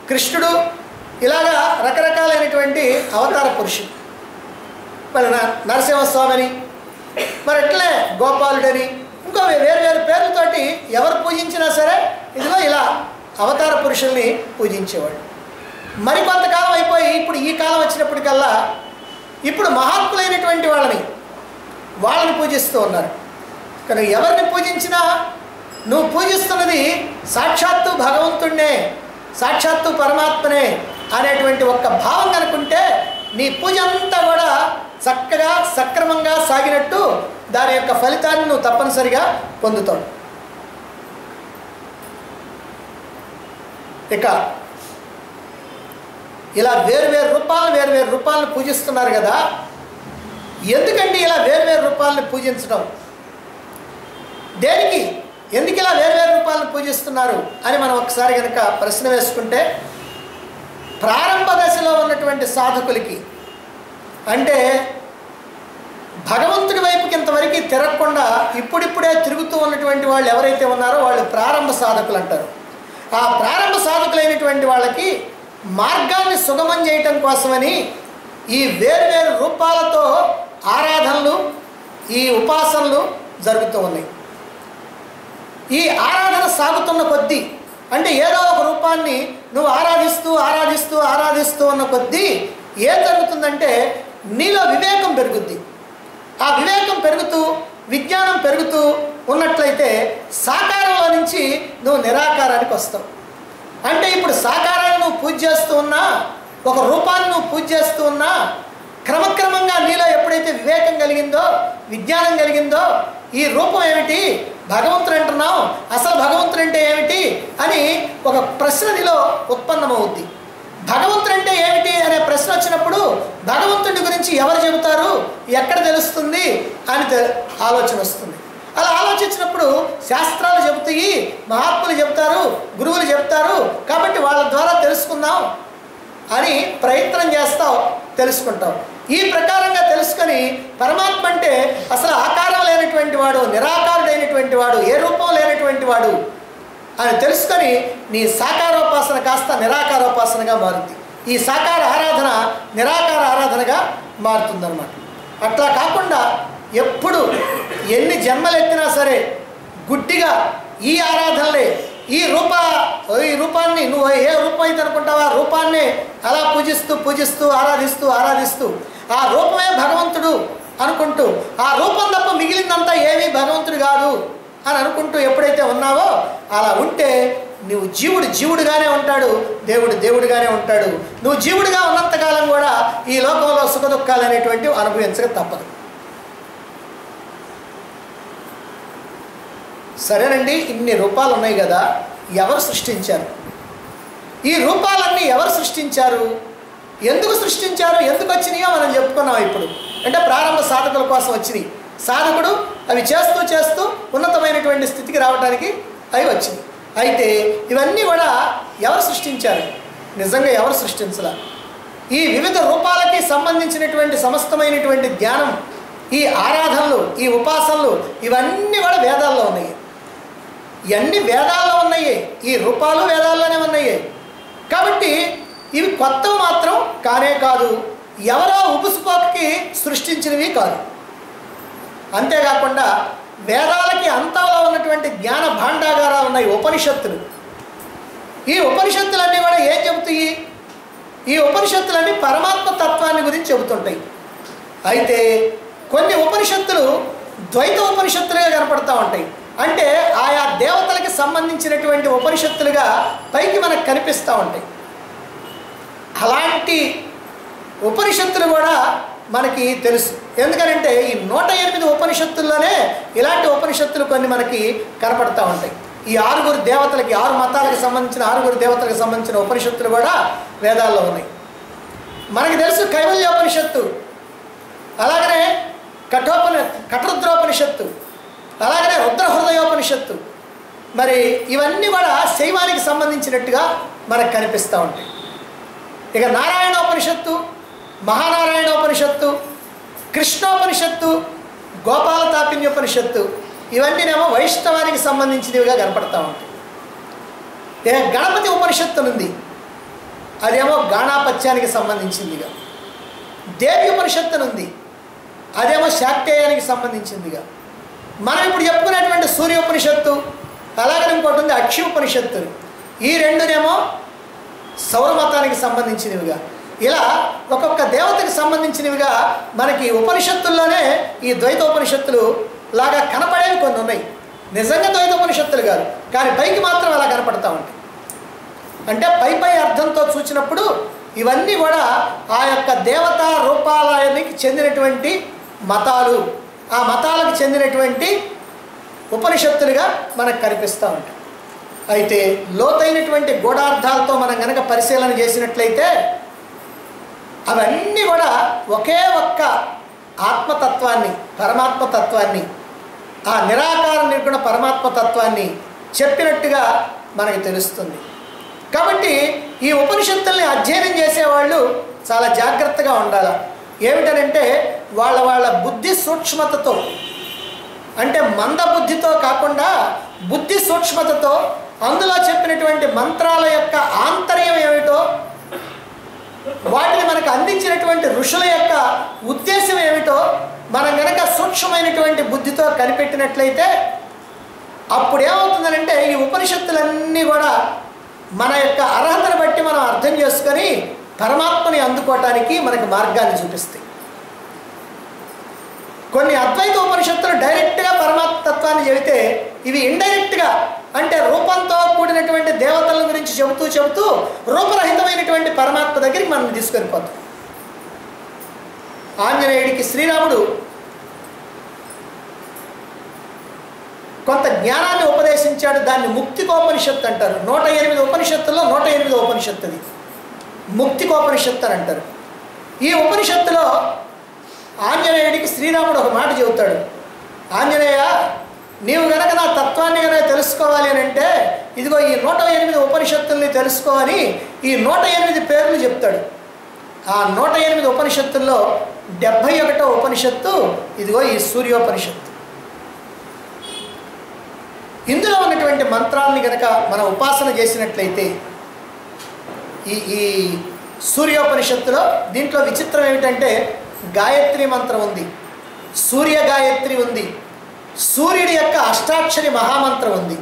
S1: కృష్ణుడు, ఇలాగా రకరకాలైనటువంటి అవతార పురుషులు. మరి నరసింహస్వామిని, మరి అట్లే గోపాలుడని, ఇంకో వేరు పేర్లతోటి ఎవరు పూజించినా సరే ఇదిగో ఇలా అవతార పురుషుల్ని పూజించేవాళ్ళు. మరి కొంతకాలం అయిపోయి ఇప్పుడు ఈ కాలం వచ్చినప్పటికల్లా ఇప్పుడు మహాత్ములైనటువంటి వాళ్ళని పూజిస్తూ ఉన్నారు. కానీ ఎవరిని పూజించినా నువ్వు పూజిస్తున్నది సాక్షాత్తు భగవంతుడినే, సాక్షాత్తు పరమాత్మనే అనేటువంటి ఒక్క భావం కనుకుంటే నీ పూజ అంతా కూడా చక్కగా సక్రమంగా సాగినట్టు దాని యొక్క ఫలితాన్ని నువ్వు తప్పనిసరిగా పొందుతావు. ఇక ఇలా వేరు రూపాలను పూజిస్తున్నారు కదా, ఎందుకండి ఇలా వేరు రూపాలను పూజించడం? దేనికి, ఎందుకు ఇలా వేరు రూపాలను పూజిస్తున్నారు అని మనం ఒకసారి కనుక ప్రశ్న వేసుకుంటే, ప్రారంభ దశలో ఉన్నటువంటి సాధకులకి, అంటే భగవంతుడి వైపుకి ఇంతవరకు తిరగకుండా ఇప్పుడిప్పుడే తిరుగుతూ ఉన్నటువంటి వాళ్ళు ఎవరైతే ఉన్నారో వాళ్ళు ప్రారంభ సాధకులు అంటారు. ఆ ప్రారంభ సాధకులైనటువంటి వాళ్ళకి మార్గాన్ని సుగమం చేయటం కోసమని ఈ వేరు రూపాలతో ఆరాధనలు, ఈ ఉపాసనలు జరుగుతూ ఉన్నాయి. ఈ ఆరాధన సాగుతున్న కొద్దీ, అంటే ఏదో ఒక రూపాన్ని నువ్వు ఆరాధిస్తూ ఉన్న కొద్దీ ఏం జరుగుతుందంటే నీలో వివేకం పెరుగుద్ది. ఆ వివేకం పెరుగుతూ, విజ్ఞానం పెరుగుతూ ఉన్నట్లయితే సాకారంలో నుంచి నువ్వు నిరాకారానికి వస్తావు. అంటే ఇప్పుడు సాకారాన్ని నువ్వు పూజ చేస్తూ ఉన్నా, ఒక రూపాన్ని నువ్వు పూజ చేస్తూ ఉన్నా, క్రమక్రమంగా నీలో ఎప్పుడైతే వివేకం కలిగిందో, విజ్ఞానం కలిగిందో, ఈ రూపం ఏమిటి, భగవంతుడు అంటున్నావు, అసలు భగవంతుడు అంటే ఏమిటి అని ఒక ప్రశ్న నీలో ఉత్పన్నమవుద్ది. భగవంతుడు అంటే ఏమిటి అనే ప్రశ్న వచ్చినప్పుడు భగవంతుడి గురించి ఎవరు చెబుతారు, ఎక్కడ తెలుస్తుంది అని ఆలోచన వస్తుంది. అలా ఆలోచించినప్పుడు శాస్త్రాలు చెబుతాయి, మహాత్ములు చెప్తారు, గురువులు చెప్తారు, కాబట్టి వాళ్ళ ద్వారా తెలుసుకుందాం అని ప్రయత్నం చేస్తావు, తెలుసుకుంటావు. ఈ ప్రకారంగా తెలుసుకొని పరమాత్మ అంటే అసలు ఆకారం లేనటువంటి వాడు, నిరాకారుడైనటువంటి వాడు, ఏ రూపం లేనటువంటి వాడు అని తెలుసుకొని నీ సాకారోపాసన కాస్త నిరాకారోపాసనగా మారుతుంది. ఈ సాకార ఆరాధన నిరాకార ఆరాధనగా మారుతుందన్నమాట. అట్లా కాకుండా ఎప్పుడు ఎన్ని జన్మలెత్తినా సరే గుడ్డిగా ఈ ఆరాధనలే, ఈ రూపాన్ని నువ్వు ఏ రూపం అయితే అనుకుంటావో ఆ రూపాన్ని అలా పూజిస్తూ ఆరాధిస్తూ ఆ రూపమే భగవంతుడు అనుకుంటూ, ఆ రూపం తప్ప మిగిలిందంతా ఏమీ భగవంతుడు కాదు అని అనుకుంటూ ఎప్పుడైతే ఉన్నావో అలా ఉంటే నువ్వు జీవుడుగానే ఉంటాడు, దేవుడుగానే ఉంటాడు. నువ్వు జీవుడిగా ఉన్నంతకాలం కూడా ఈ లోకంలో సుఖదుఖాలు అనేటువంటివి అనుభవించక తప్పదు. సరేనండి, ఇన్ని రూపాలు ఉన్నాయి కదా, ఎవరు సృష్టించారు? ఈ రూపాలన్నీ ఎవరు సృష్టించారు, ఎందుకు సృష్టించారు, ఎందుకు వచ్చినాయో మనం చెప్పుకున్నాం. ఇప్పుడు అంటే ప్రారంభ సాధకుల కోసం వచ్చినాయి. సాధకుడు అవి చేస్తూ ఉన్నతమైనటువంటి స్థితికి రావడానికి అవి వచ్చింది. అయితే ఇవన్నీ కూడా ఎవరు సృష్టించారు? నిజంగా ఎవరు సృష్టించాల? ఈ వివిధ రూపాలకి సంబంధించినటువంటి సమస్తమైనటువంటి జ్ఞానం, ఈ ఆరాధనలు, ఈ ఉపాసనలు ఇవన్నీ కూడా వేదాల్లో ఉన్నాయి. ఇవన్నీ వేదాల్లో ఉన్నాయి, ఈ రూపాలు వేదాల్లోనే ఉన్నాయి. కాబట్టి ఇవి కొత్తవి మాత్రం కానే కాదు, ఎవరో ఉపుసుపోకకి సృష్టించినవి కాదు. అంతేకాకుండా వేదాలకి అంతలో ఉన్నటువంటి జ్ఞాన భాండాగారాలు ఉన్నాయి, ఉపనిషత్తులు. ఈ ఉపనిషత్తులన్నీ కూడా ఏం చెబుతాయి? ఈ ఉపనిషత్తులన్నీ పరమాత్మ తత్వాన్ని గురించి చెబుతుంటాయి. అయితే కొన్ని ఉపనిషత్తులు ద్వైత ఉపనిషత్తులుగా కనపడతా ఉంటాయి. అంటే ఆయా దేవతలకి సంబంధించినటువంటి ఉపనిషత్తులుగా పైకి మనకు కనిపిస్తూ ఉంటాయి. అలాంటి ఉపనిషత్తులు కూడా మనకి తెలుసు. ఎందుకంటే ఈ 108 ఉపనిషత్తుల్లోనే ఇలాంటి ఉపనిషత్తులు కొన్ని మనకి కనపడతా ఉంటాయి. ఈ 6 దేవతలకి, 6 మతాలకు సంబంధించిన 6 దేవతలకు సంబంధించిన ఉపనిషత్తులు కూడా వేదాల్లో ఉన్నాయి. మనకి తెలుసు కైవల్యోపనిషత్తు, అలాగనే కఠరుద్రోపనిషత్తు, అలాగనే రుద్రహృదయోపనిషత్తు, మరి ఇవన్నీ కూడా శైవానికి సంబంధించినట్టుగా మనకు కనిపిస్తూ ఉంటాయి. ఇక నారాయణోపనిషత్తు, మహానారాయణోపనిషత్తు, కృష్ణోపనిషత్తు, గోపాలతాపిన్యోపనిషత్తు ఇవన్నీనేమో వైష్ణవానికి సంబంధించినవిగా కనపడతా ఉంటాయి. ఇక గణపతి ఉపనిషత్తు ఉంది, అదేమో గాణాపత్యానికి సంబంధించిందిగా. దేవి ఉపనిషత్తు ఉంది, అదేమో శాక్తేయానికి సంబంధించిందిగా. మనం ఇప్పుడు చెప్పుకునేటువంటి సూర్యోపనిషత్తు, అలాగే ఇంకోటి ఉంది అక్షి ఉపనిషత్తు. ఈ రెండునేమో సౌరమతానికి సంబంధించినవిగా. ఇలా ఒక్కొక్క దేవతకి సంబంధించినవిగా మనకి ఉపనిషత్తుల్లోనే ఈ ద్వైతోపనిషత్తులు లాగా కనపడేవి కొన్ని ఉన్నాయి. నిజంగా ద్వైతోపనిషత్తులు కాదు, కానీ పైకి మాత్రం అలా కనపడతా ఉంటాయి. అంటే పై అర్థంతో చూసినప్పుడు ఇవన్నీ కూడా ఆ యొక్క దేవతా రూపాలయానికి చెందినటువంటి మతాలు, ఆ మతాలకు చెందినటువంటి ఉపనిషత్తులుగా మనకు కనిపిస్తూ ఉంటాయి. అయితే లోతైనటువంటి గూఢార్థాలతో మనం కనుక పరిశీలన చేసినట్లయితే అవన్నీ కూడా ఒకే ఒక్క ఆత్మతత్వాన్ని, పరమాత్మతత్వాన్ని, ఆ నిరాకార నిర్గుణ పరమాత్మతత్వాన్ని చెప్పినట్టుగా మనకు తెలుస్తుంది. కాబట్టి ఈ ఉపనిషత్తుల్ని అధ్యయనం చేసేవాళ్ళు చాలా జాగ్రత్తగా ఉండాలి. ఏమిటనంటే వాళ్ళ బుద్ధి సూక్ష్మతతో, అంటే మందబుద్ధితో కాకుండా బుద్ధి సూక్ష్మతతో అందులో చెప్పినటువంటి మంత్రాల యొక్క ఆంతర్యం ఏమిటో, వాటిని మనకు అందించినటువంటి ఋషుల యొక్క ఉద్దేశం ఏమిటో మనం కనుక సూక్ష్మమైనటువంటి బుద్ధితో కనిపెట్టినట్లయితే అప్పుడు ఏమవుతుందనంటే ఈ ఉపనిషత్తులన్నీ కూడా మన యొక్క అర్హతను బట్టి మనం అర్థం చేసుకొని పరమాత్మని అందుకోవటానికి మనకు మార్గాన్ని చూపిస్తాయి. కొన్ని అద్వైత ఉపనిషత్తులు డైరెక్ట్గా పరమాత్మ తత్వాన్ని చెబితే, ఇవి ఇండైరెక్ట్గా అంటే రూపంతో కూడినటువంటి దేవతల గురించి చెబుతూ రూపరహితమైనటువంటి పరమాత్మ దగ్గరికి మనం తీసుకొని పోతాం. ఆంజనేయుడికి శ్రీరాముడు కొంత జ్ఞానాన్ని ఉపదేశించాడు, దాన్ని ముక్తికోపనిషత్తు అంటారు. 108 ఉపనిషత్తుల్లో 108వ ఉపనిషత్తు అది ముక్తికోపనిషత్తు అని అంటారు. ఈ ఉపనిషత్తులో ఆంజనేయుడికి శ్రీరాముడు ఒక మాట చెబుతాడు, ఆంజనేయ నీవు గనక నా తత్వాన్ని కనుక తెలుసుకోవాలి అని అంటే ఇదిగో ఈ 108 ఉపనిషత్తుల్ని తెలుసుకోవాలి, ఈ 108 పేర్లు చెప్తాడు. ఆ 108 ఉపనిషత్తుల్లో 71వ ఉపనిషత్తు ఇదిగో ఈ సూర్యోపనిషత్తు. ఇందులో ఉన్నటువంటి మంత్రాలని కనుక మనం ఉపాసన చేసినట్లయితే ఈ సూర్యోపనిషత్తులో దీంట్లో విచిత్రం ఏమిటంటే గాయత్రి మంత్రం ఉంది, సూర్య గాయత్రి ఉంది, సూర్యుడి యొక్క అష్టాక్షరి మహామంత్రం ఉంది.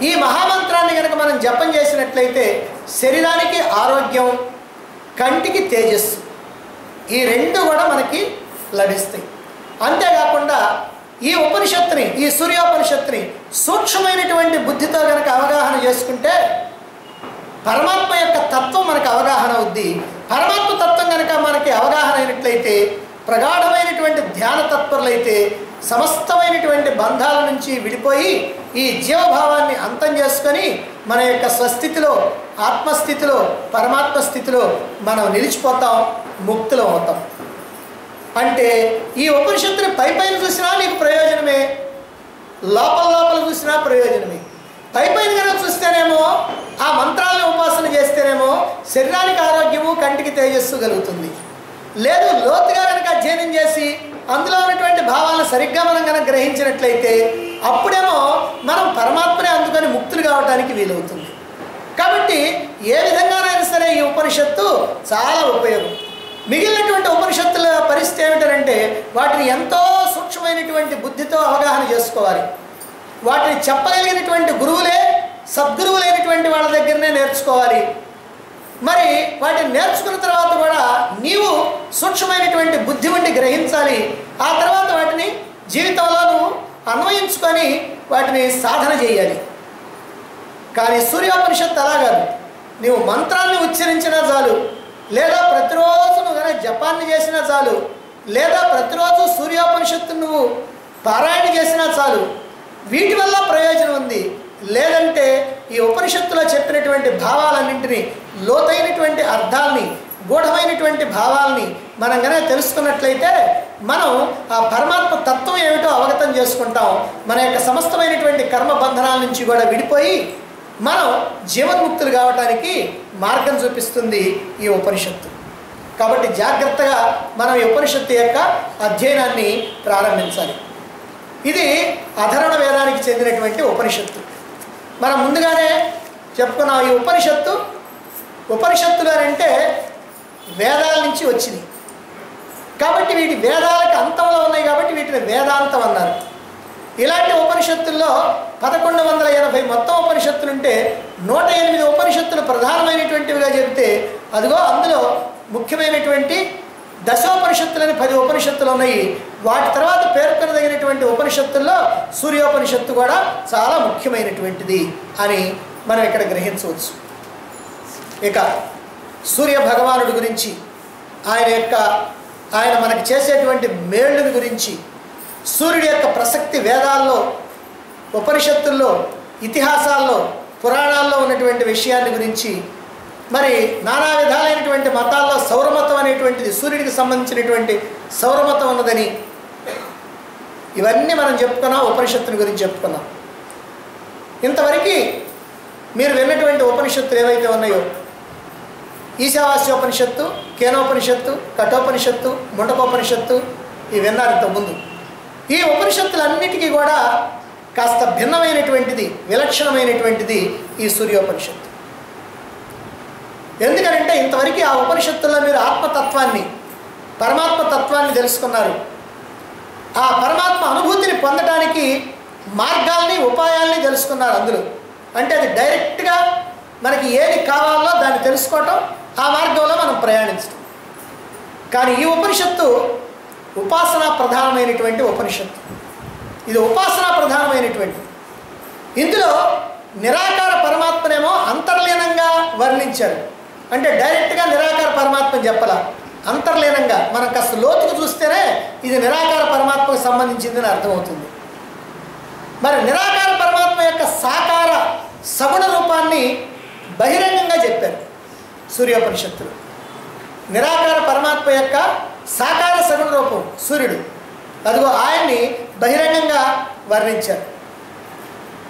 S1: ఈ మహామంత్రాన్ని కనుక మనం జపం చేసినట్లయితే శరీరానికి ఆరోగ్యం, కంటికి తేజస్సు, ఈ రెండు కూడా మనకి లభిస్తాయి. అంతేకాకుండా ఈ ఉపనిషత్తుని, ఈ సూర్యోపనిషత్తుని సూక్ష్మమైనటువంటి బుద్ధితో కనుక అవగాహన చేసుకుంటే పరమాత్మ యొక్క తత్వం మనకు అవగాహన అవుద్ది. పరమాత్మ తత్వం కనుక మనకి అవగాహన అయినట్లయితే, ప్రగాఢమైనటువంటి ధ్యాన తత్పరులైతే సమస్తమైనటువంటి బంధాల నుంచి విడిపోయి ఈ జీవభావాన్ని అంతం చేసుకొని మన యొక్క స్వస్థితిలో, ఆత్మస్థితిలో, పరమాత్మ స్థితిలో మనం నిలిచిపోతాం, ముక్తులం అవుతాం. అంటే ఈ ఉపనిషత్తుని పైన చూసినా నీకు ప్రయోజనమే, లోపల చూసినా ప్రయోజనమే. పైన కనుక చూస్తేనేమో ఆ మంత్రాలను ఉపాసన చేస్తేనేమో శరీరానికి ఆరోగ్యము, కంటికి తేజస్సు కలుగుతుంది. లేదు లోతుగా కనుక అధ్యయనం చేసి అందులో ఉన్నటువంటి భావాలను సరిగ్గా మనం కనుక గ్రహించినట్లయితే అప్పుడేమో మనం పరమాత్మనే అందుకొని ముక్తులు కావడానికి వీలవుతుంది. కాబట్టి ఏ విధంగానైనా సరే ఈ ఉపనిషత్తు చాలా ఉపయోగం. మిగిలినటువంటి ఉపనిషత్తుల పరిస్థితి ఏమిటంటే వాటిని ఎంతో సూక్ష్మమైనటువంటి బుద్ధితో అవగాహన చేసుకోవాలి. వాటిని చెప్పగలిగినటువంటి గురువులే సద్గురువులైనటువంటి వాళ్ళ దగ్గరనే నేర్చుకోవాలి. మరి వాటిని నేర్చుకున్న తర్వాత కూడా నీవు సూక్ష్మమైనటువంటి బుద్ధి ఉండి గ్రహించాలి. ఆ తర్వాత వాటిని జీవితంలో నువ్వు అన్వయించుకొని వాటిని సాధన చేయాలి. కానీ సూర్యోపనిషత్తు అలా కాదు. నీవు మంత్రాన్ని ఉచ్చరించినా చాలు, లేదా ప్రతిరోజు నువ్వు కనుక జపాన్ని చేసినా చాలు, లేదా ప్రతిరోజు సూర్యోపనిషత్తు నువ్వు పారాయణ చేసినా చాలు, వీటి వల్ల ప్రయోజనం ఉంది. లేదంటే ఈ ఉపనిషత్తులో చెప్పినటువంటి భావాలన్నింటినీ, లోతైనటువంటి అర్థాలని, గూఢమైనటువంటి భావాల్ని మనం కనుక తెలుసుకున్నట్లయితే మనం ఆ పరమాత్మ తత్వం ఏమిటో అవగతం చేసుకుంటాం. మన యొక్క సమస్తమైనటువంటి కర్మ బంధనాల నుంచి కూడా విడిపోయి మనం జీవన్ముక్తులు కావటానికి మార్గం చూపిస్తుంది ఈ ఉపనిషత్తు. కాబట్టి జాగ్రత్తగా మనం ఈ ఉపనిషత్తు యొక్క అధ్యయనాన్ని ప్రారంభించాలి. ఇది అధర్వణ వేదానికి చెందినటువంటి ఉపనిషత్తు. మనం ముందుగానే చెప్పుకున్నాం, ఈ ఉపనిషత్తులు అంటే వేదాల నుంచి వచ్చింది కాబట్టి వీటి వేదాలకు అంతంలో ఉన్నాయి కాబట్టి వీటిని వేదాంతం అన్నారు. ఇలాంటి ఉపనిషత్తుల్లో 1180 మొత్తం ఉపనిషత్తులుంటే 108 ఉపనిషత్తులు ప్రధానమైనటువంటివిగా చెబితే అదిగో అందులో ముఖ్యమైనటువంటి దశోపనిషత్తులని 10 ఉపనిషత్తులు ఉన్నాయి. వాటి తర్వాత పేర్కొనదగినటువంటి ఉపనిషత్తుల్లో సూర్యోపనిషత్తు కూడా చాలా ముఖ్యమైనటువంటిది అని మనం ఇక్కడ గ్రహించవచ్చు. ఇక సూర్య భగవానుడి గురించి, ఆయన మనకు చేసేటువంటి మేళ్ళని గురించి, సూర్యుడి యొక్క ప్రసక్తి వేదాల్లో, ఉపనిషత్తుల్లో, ఇతిహాసాల్లో, పురాణాల్లో ఉన్నటువంటి విషయాన్ని గురించి, మరి నానా విధాలైనటువంటి మతాల్లో సౌరమతం అనేటువంటిది, సూర్యుడికి సంబంధించినటువంటి సౌరమతం ఉన్నదని, ఇవన్నీ మనం చెప్పుకున్నాం. ఉపనిషత్తుని గురించి చెప్పుకున్నాం. ఇంతవరకు మీరు విన్నటువంటి ఉపనిషత్తులు ఏవైతే ఉన్నాయో, ఈశావాస్యోపనిషత్తు, కేనోపనిషత్తు, కఠోపనిషత్తు, ముండకోపనిషత్తు, ఇవి విన్నారు ఇంతకుముందు. ఈ ఉపనిషత్తులన్నిటికీ కూడా కాస్త భిన్నమైనటువంటిది, విలక్షణమైనటువంటిది ఈ సూర్యోపనిషత్తు. ఎందుకంటే ఇంతవరకు ఆ ఉపనిషత్తుల్లో మీరు ఆత్మతత్వాన్ని, పరమాత్మ తత్వాన్ని తెలుసుకున్నారు. ఆ పరమాత్మ అనుభూతిని పొందడానికి మార్గాల్ని, ఉపాయాల్ని తెలుసుకున్నారు అందులో. అంటే అది డైరెక్ట్గా మనకి ఏది కావాలో దాన్ని తెలుసుకోవటం, ఆ మార్గంలో మనం ప్రయాణించడం. కానీ ఈ ఉపనిషత్తు ఉపాసనా ప్రధానమైనటువంటి ఉపనిషత్తు. ఇది ఉపాసనా ప్రధానమైనటువంటి. ఇందులో నిరాకార పరమాత్మనేమో అంతర్లీనంగా వర్ణించారు. అంటే డైరెక్ట్గా నిరాకార పరమాత్మ చెప్పాల, అంతర్లీనంగా మనం కాస్త లోతుకు చూస్తేనే ఇది నిరాకార పరమాత్మకు సంబంధించిందని అర్థమవుతుంది. మరి నిరాకార పరమాత్మ యొక్క సాకార సగుణ రూపాన్ని బహిరంగంగా చెప్పారు సూర్యోపనిషత్తులు. నిరాకార పరమాత్మ యొక్క సాకార సగుణ రూపం సూర్యుడు, అదిగో ఆయన్ని బహిరంగంగా వర్ణించారు.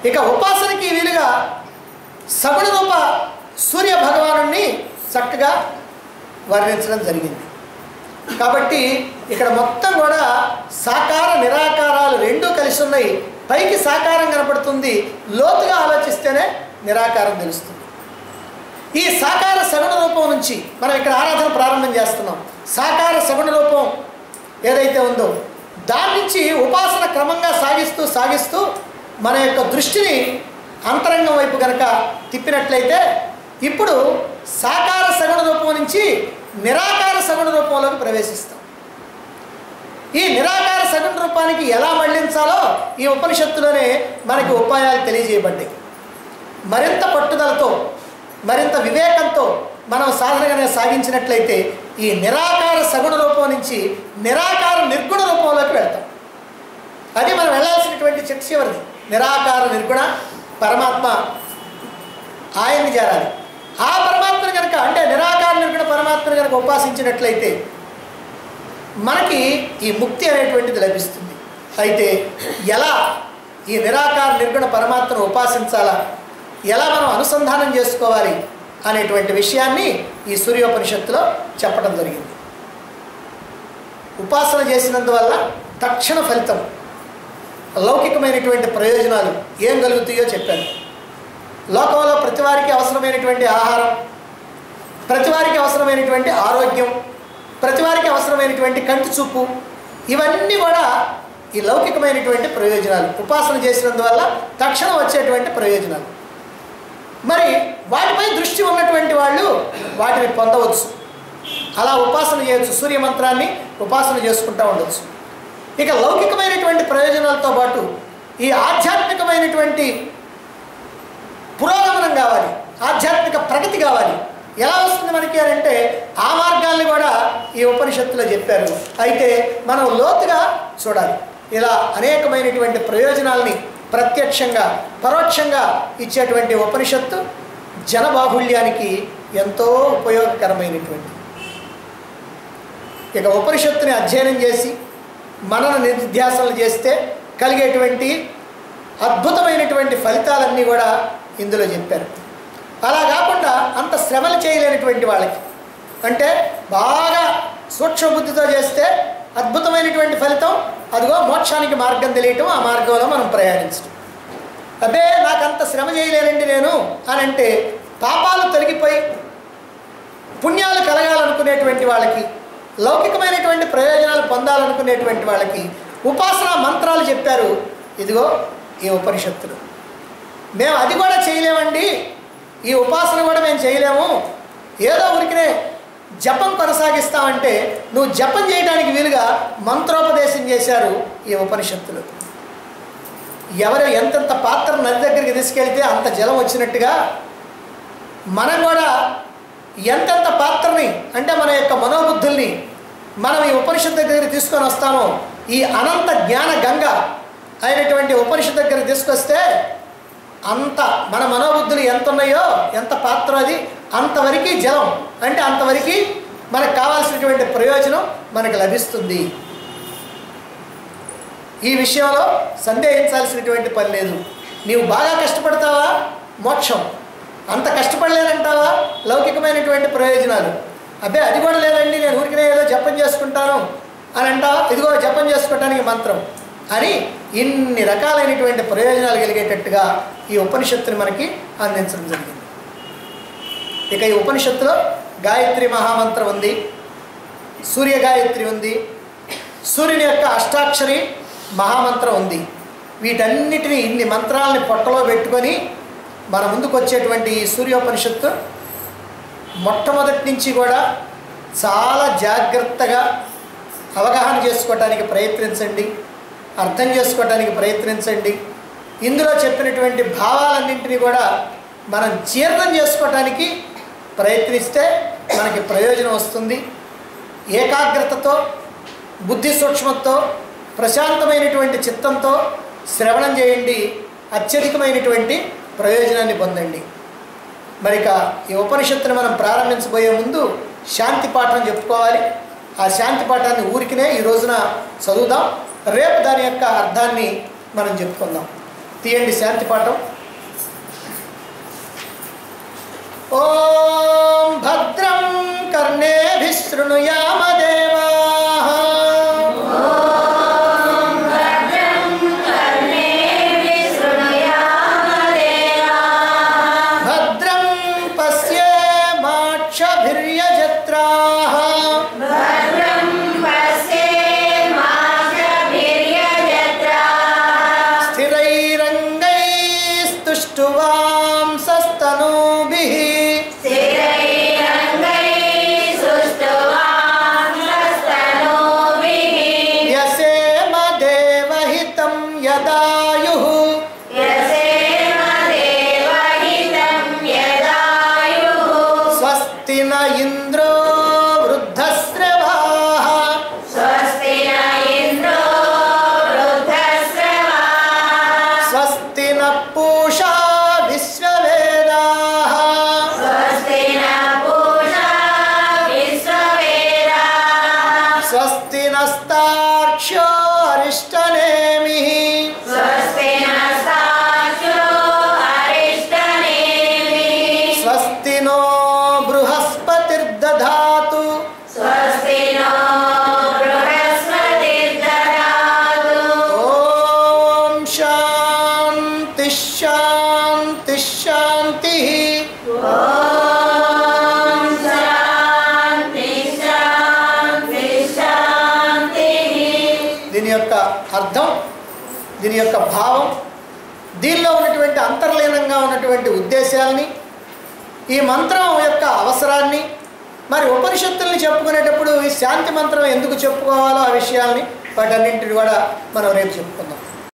S1: ఇక ఉపాసనకి వీలుగా సగుణ రూప సూర్య భగవానుణ్ణి చక్కగా వర్ణించడం జరిగింది. కాబట్టి ఇక్కడ మొత్తం కూడా సాకార నిరాకారాలు రెండూ కలిసి ఉన్నాయి. పైకి సాకారం కనపడుతుంది, లోతుగా ఆలోచిస్తేనే నిరాకారం తెలుస్తుంది. ఈ సాకార సగుణ రూపం నుంచి మనం ఇక్కడ ఆరాధన ప్రారంభం చేస్తున్నాం. సాకార సగుణ రూపం ఏదైతే ఉందో దాని నుంచి ఉపాసన క్రమంగా సాగిస్తూ మన యొక్క దృష్టిని అంతరంగం వైపు కనుక తిప్పినట్లయితే ఇప్పుడు సాకార సగుణ రూపం నుంచి నిరాకార సగుణ రూపంలోకి ప్రవేశిస్తాం. ఈ నిరాకార సగుణ రూపానికి ఎలా మళ్లించాలో ఈ ఉపనిషత్తులోనే మనకి ఉపాయాలు తెలియజేయబడ్డాయి. మరింత పట్టుదలతో, మరింత వివేకంతో మనం సాధనగానే సాగించినట్లయితే ఈ నిరాకార సగుణ రూపం నుంచి నిరాకార నిర్గుణ రూపంలోకి వెళ్తాం. అది మనం వెళ్ళాల్సినటువంటి చివరిది. నిరాకార నిర్గుణ పరమాత్మ, ఆయన్ని చేరాలి. ఆ పరమాత్మను కనుక, అంటే నిరాకార నిర్గుణ పరమాత్మను కనుక ఉపాసించినట్లయితే మనకి ఈ ముక్తి అనేటువంటిది లభిస్తుంది. అయితే ఎలా ఈ నిరాకార నిర్గుణ పరమాత్మను ఉపాసించాలా, ఎలా మనం అనుసంధానం చేసుకోవాలి అనేటువంటి విషయాన్ని ఈ సూర్యోపనిషత్తులో చెప్పడం జరిగింది. ఉపాసన చేసినందువల్ల తక్షణ ఫలితం, లౌకికమైనటువంటి ప్రయోజనాలు ఏం కలుగుతాయో చెప్పాను. లోకంలో ప్రతివారికి అవసరమైనటువంటి ఆహారం, ప్రతివారికి అవసరమైనటువంటి ఆరోగ్యం, ప్రతివారికి అవసరమైనటువంటి కంటి చూపు, ఇవన్నీ కూడా ఈ లౌకికమైనటువంటి ప్రయోజనాలు. ఉపాసన చేసినందువల్ల తక్షణం వచ్చేటువంటి ప్రయోజనాలు. మరి వాటిపై దృష్టి ఉన్నటువంటి వాళ్ళు వాటిని పొందవచ్చు. అలా ఉపాసన చేయవచ్చు, సూర్యమంత్రాన్ని ఉపాసన చేసుకుంటూ ఉండవచ్చు. ఇక లౌకికమైనటువంటి ప్రయోజనాలతో పాటు ఈ ఆధ్యాత్మికమైనటువంటి పురోగమనం కావాలి, ఆధ్యాత్మిక ప్రగతి కావాలి. ఎలా వస్తుంది మనకి అని అంటే ఆ మార్గాల్ని కూడా ఈ ఉపనిషత్తులో చెప్పారు. అయితే మనం లోతుగా చూడాలి. ఇలా అనేకమైనటువంటి ప్రయోజనాల్ని ప్రత్యక్షంగా పరోక్షంగా ఇచ్చేటువంటి ఉపనిషత్తు జనబాహుళ్యానికి ఎంతో ఉపయోగకరమైనటువంటి. ఇక ఉపనిషత్తుని అధ్యయనం చేసి మనన నిధ్యాసనలు చేస్తే కలిగేటువంటి అద్భుతమైనటువంటి ఫలితాలన్నీ కూడా ఇందులో చెప్పారు. అలా కాకుండా అంత శ్రమలు చేయలేనటువంటి వాళ్ళకి, అంటే బాగా సూక్ష్మబుద్ధితో చేస్తే అద్భుతమైనటువంటి ఫలితం, అదిగో మోక్షానికి మార్గం తెలియటం, ఆ మార్గంలో మనం ప్రయాణించడం. అదే నాకంత శ్రమ చేయలేనండి నేను అని అంటే పాపాలు తొలగిపోయి పుణ్యాలు కలగాలనుకునేటువంటి వాళ్ళకి, లౌకికమైనటువంటి ప్రయోజనాలు పొందాలనుకునేటువంటి వాళ్ళకి ఉపాసనా మంత్రాలు చెప్పారు. ఇదిగో ఈ ఉపనిషత్తులు. మేము అది కూడా చేయలేమండి, ఈ ఉపాసన కూడా మేము చేయలేము, ఏదో ఉరికినే జపం కొనసాగిస్తామంటే నువ్వు జపం చేయడానికి వీలుగా మంత్రోపదేశం చేశారు ఈ ఉపనిషత్తులు. ఎవరు ఎంతెంత పాత్ర నది దగ్గరికి తీసుకెళ్తే అంత జలం వచ్చినట్టుగా మనం కూడా ఎంతెంత పాత్రని, అంటే మన యొక్క మనోబుద్ధుల్ని మనం ఈ ఉపనిషత్తు దగ్గరికి తీసుకొని వస్తామో, ఈ అనంత జ్ఞాన గంగ అయినటువంటి ఉపనిషత్తు దగ్గరికి తీసుకొస్తే అంత మన మనోబుద్ధులు ఎంత ఉన్నాయో, ఎంత పాత్ర అది అంతవరకు జలం, అంటే అంతవరకు మనకు కావాల్సినటువంటి ప్రయోజనం మనకు లభిస్తుంది. ఈ విషయంలో సందేహించాల్సినటువంటి పని లేదు. నీవు బాగా కష్టపడతావా మోక్షం, అంత కష్టపడలేనంటావా లౌకికమైనటువంటి ప్రయోజనాలు, అబ్బే అది కూడా లేదండి నేను ఊరికినే ఏదో జపం చేసుకుంటాను అని అంటావా, ఇదిగో జపం చేసుకోవడానికి మంత్రం అని ఇన్ని రకాలైనటువంటి ప్రయోజనాలు కలిగేటట్టుగా ఈ ఉపనిషత్తుని మనకి అందించడం జరిగింది. ఇక ఈ ఉపనిషత్తులో గాయత్రి మహామంత్రం ఉంది, సూర్య గాయత్రి ఉంది, సూర్యుని యొక్క అష్టాక్షరి మహామంత్రం ఉంది. వీటన్నిటిని ఇన్ని మంత్రాలని పొట్టలో పెట్టుకొని మన ముందుకు వచ్చేటువంటి ఈ సూర్యోపనిషత్తు మొట్టమొదటి నుంచి కూడా చాలా జాగ్రత్తగా అవగాహన చేసుకోవడానికి ప్రయత్నించండి, అర్థం చేసుకోవడానికి ప్రయత్నించండి. ఇందులో చెప్పినటువంటి భావాలన్నింటినీ కూడా మనం జీర్ణం చేసుకోవడానికి ప్రయత్నిస్తే మనకి ప్రయోజనం వస్తుంది. ఏకాగ్రతతో, బుద్ధి సూక్ష్మతో, ప్రశాంతమైనటువంటి చిత్తంతో శ్రవణం చేయండి, అత్యధికమైనటువంటి ప్రయోజనాన్ని పొందండి. మరిక ఈ ఉపనిషత్తుని మనం ప్రారంభించబోయే ముందు శాంతి పాఠం చెప్పుకోవాలి. ఆ శాంతి పాఠాన్ని ఊరికినే ఈ రోజున చదువుదాం, రేపు దాని యొక్క అర్థాన్ని మనం చెప్పుకుందాం. తీయండి శాంతి పాఠం. ఓం భద్రం కర్ణేభిః శృణుయామ దేవాః, భద్రం పశ్యేమాక్షభిర్యజత్రాః, స్థిరైరంగైస్తుష్టువాంసస్తనూభిః, యసేమ దేవహితం యదాయుః, స్వస్తి న ఇంద్రో వృద్ధశ్రవాః, స్వస్తి న పూషా విశ్వవేదాః, స్వస్తి నస్తార్క్ష్యో అరిష్టనేమిః, స్వస్తి నో బృహస్పతిర్దధాతు, ఓం శాంతి శాంతి శాంతి. దీని యొక్క అర్థం, దీని యొక్క భావం, దీనిలో ఉన్నటువంటి అంతర్లీనంగా ఉన్నటువంటి ఉద్దేశాలని, ఈ మంత్రం యొక్క అవసరాన్ని, మరి ఉపనిషత్తుల్ని చెప్పుకునేటప్పుడు ఈ శాంతి మంత్రం ఎందుకు చెప్పుకోవాలో ఆ విషయాల్ని, వాటన్నింటిని కూడా మనం రేపు చెప్పుకుందాం.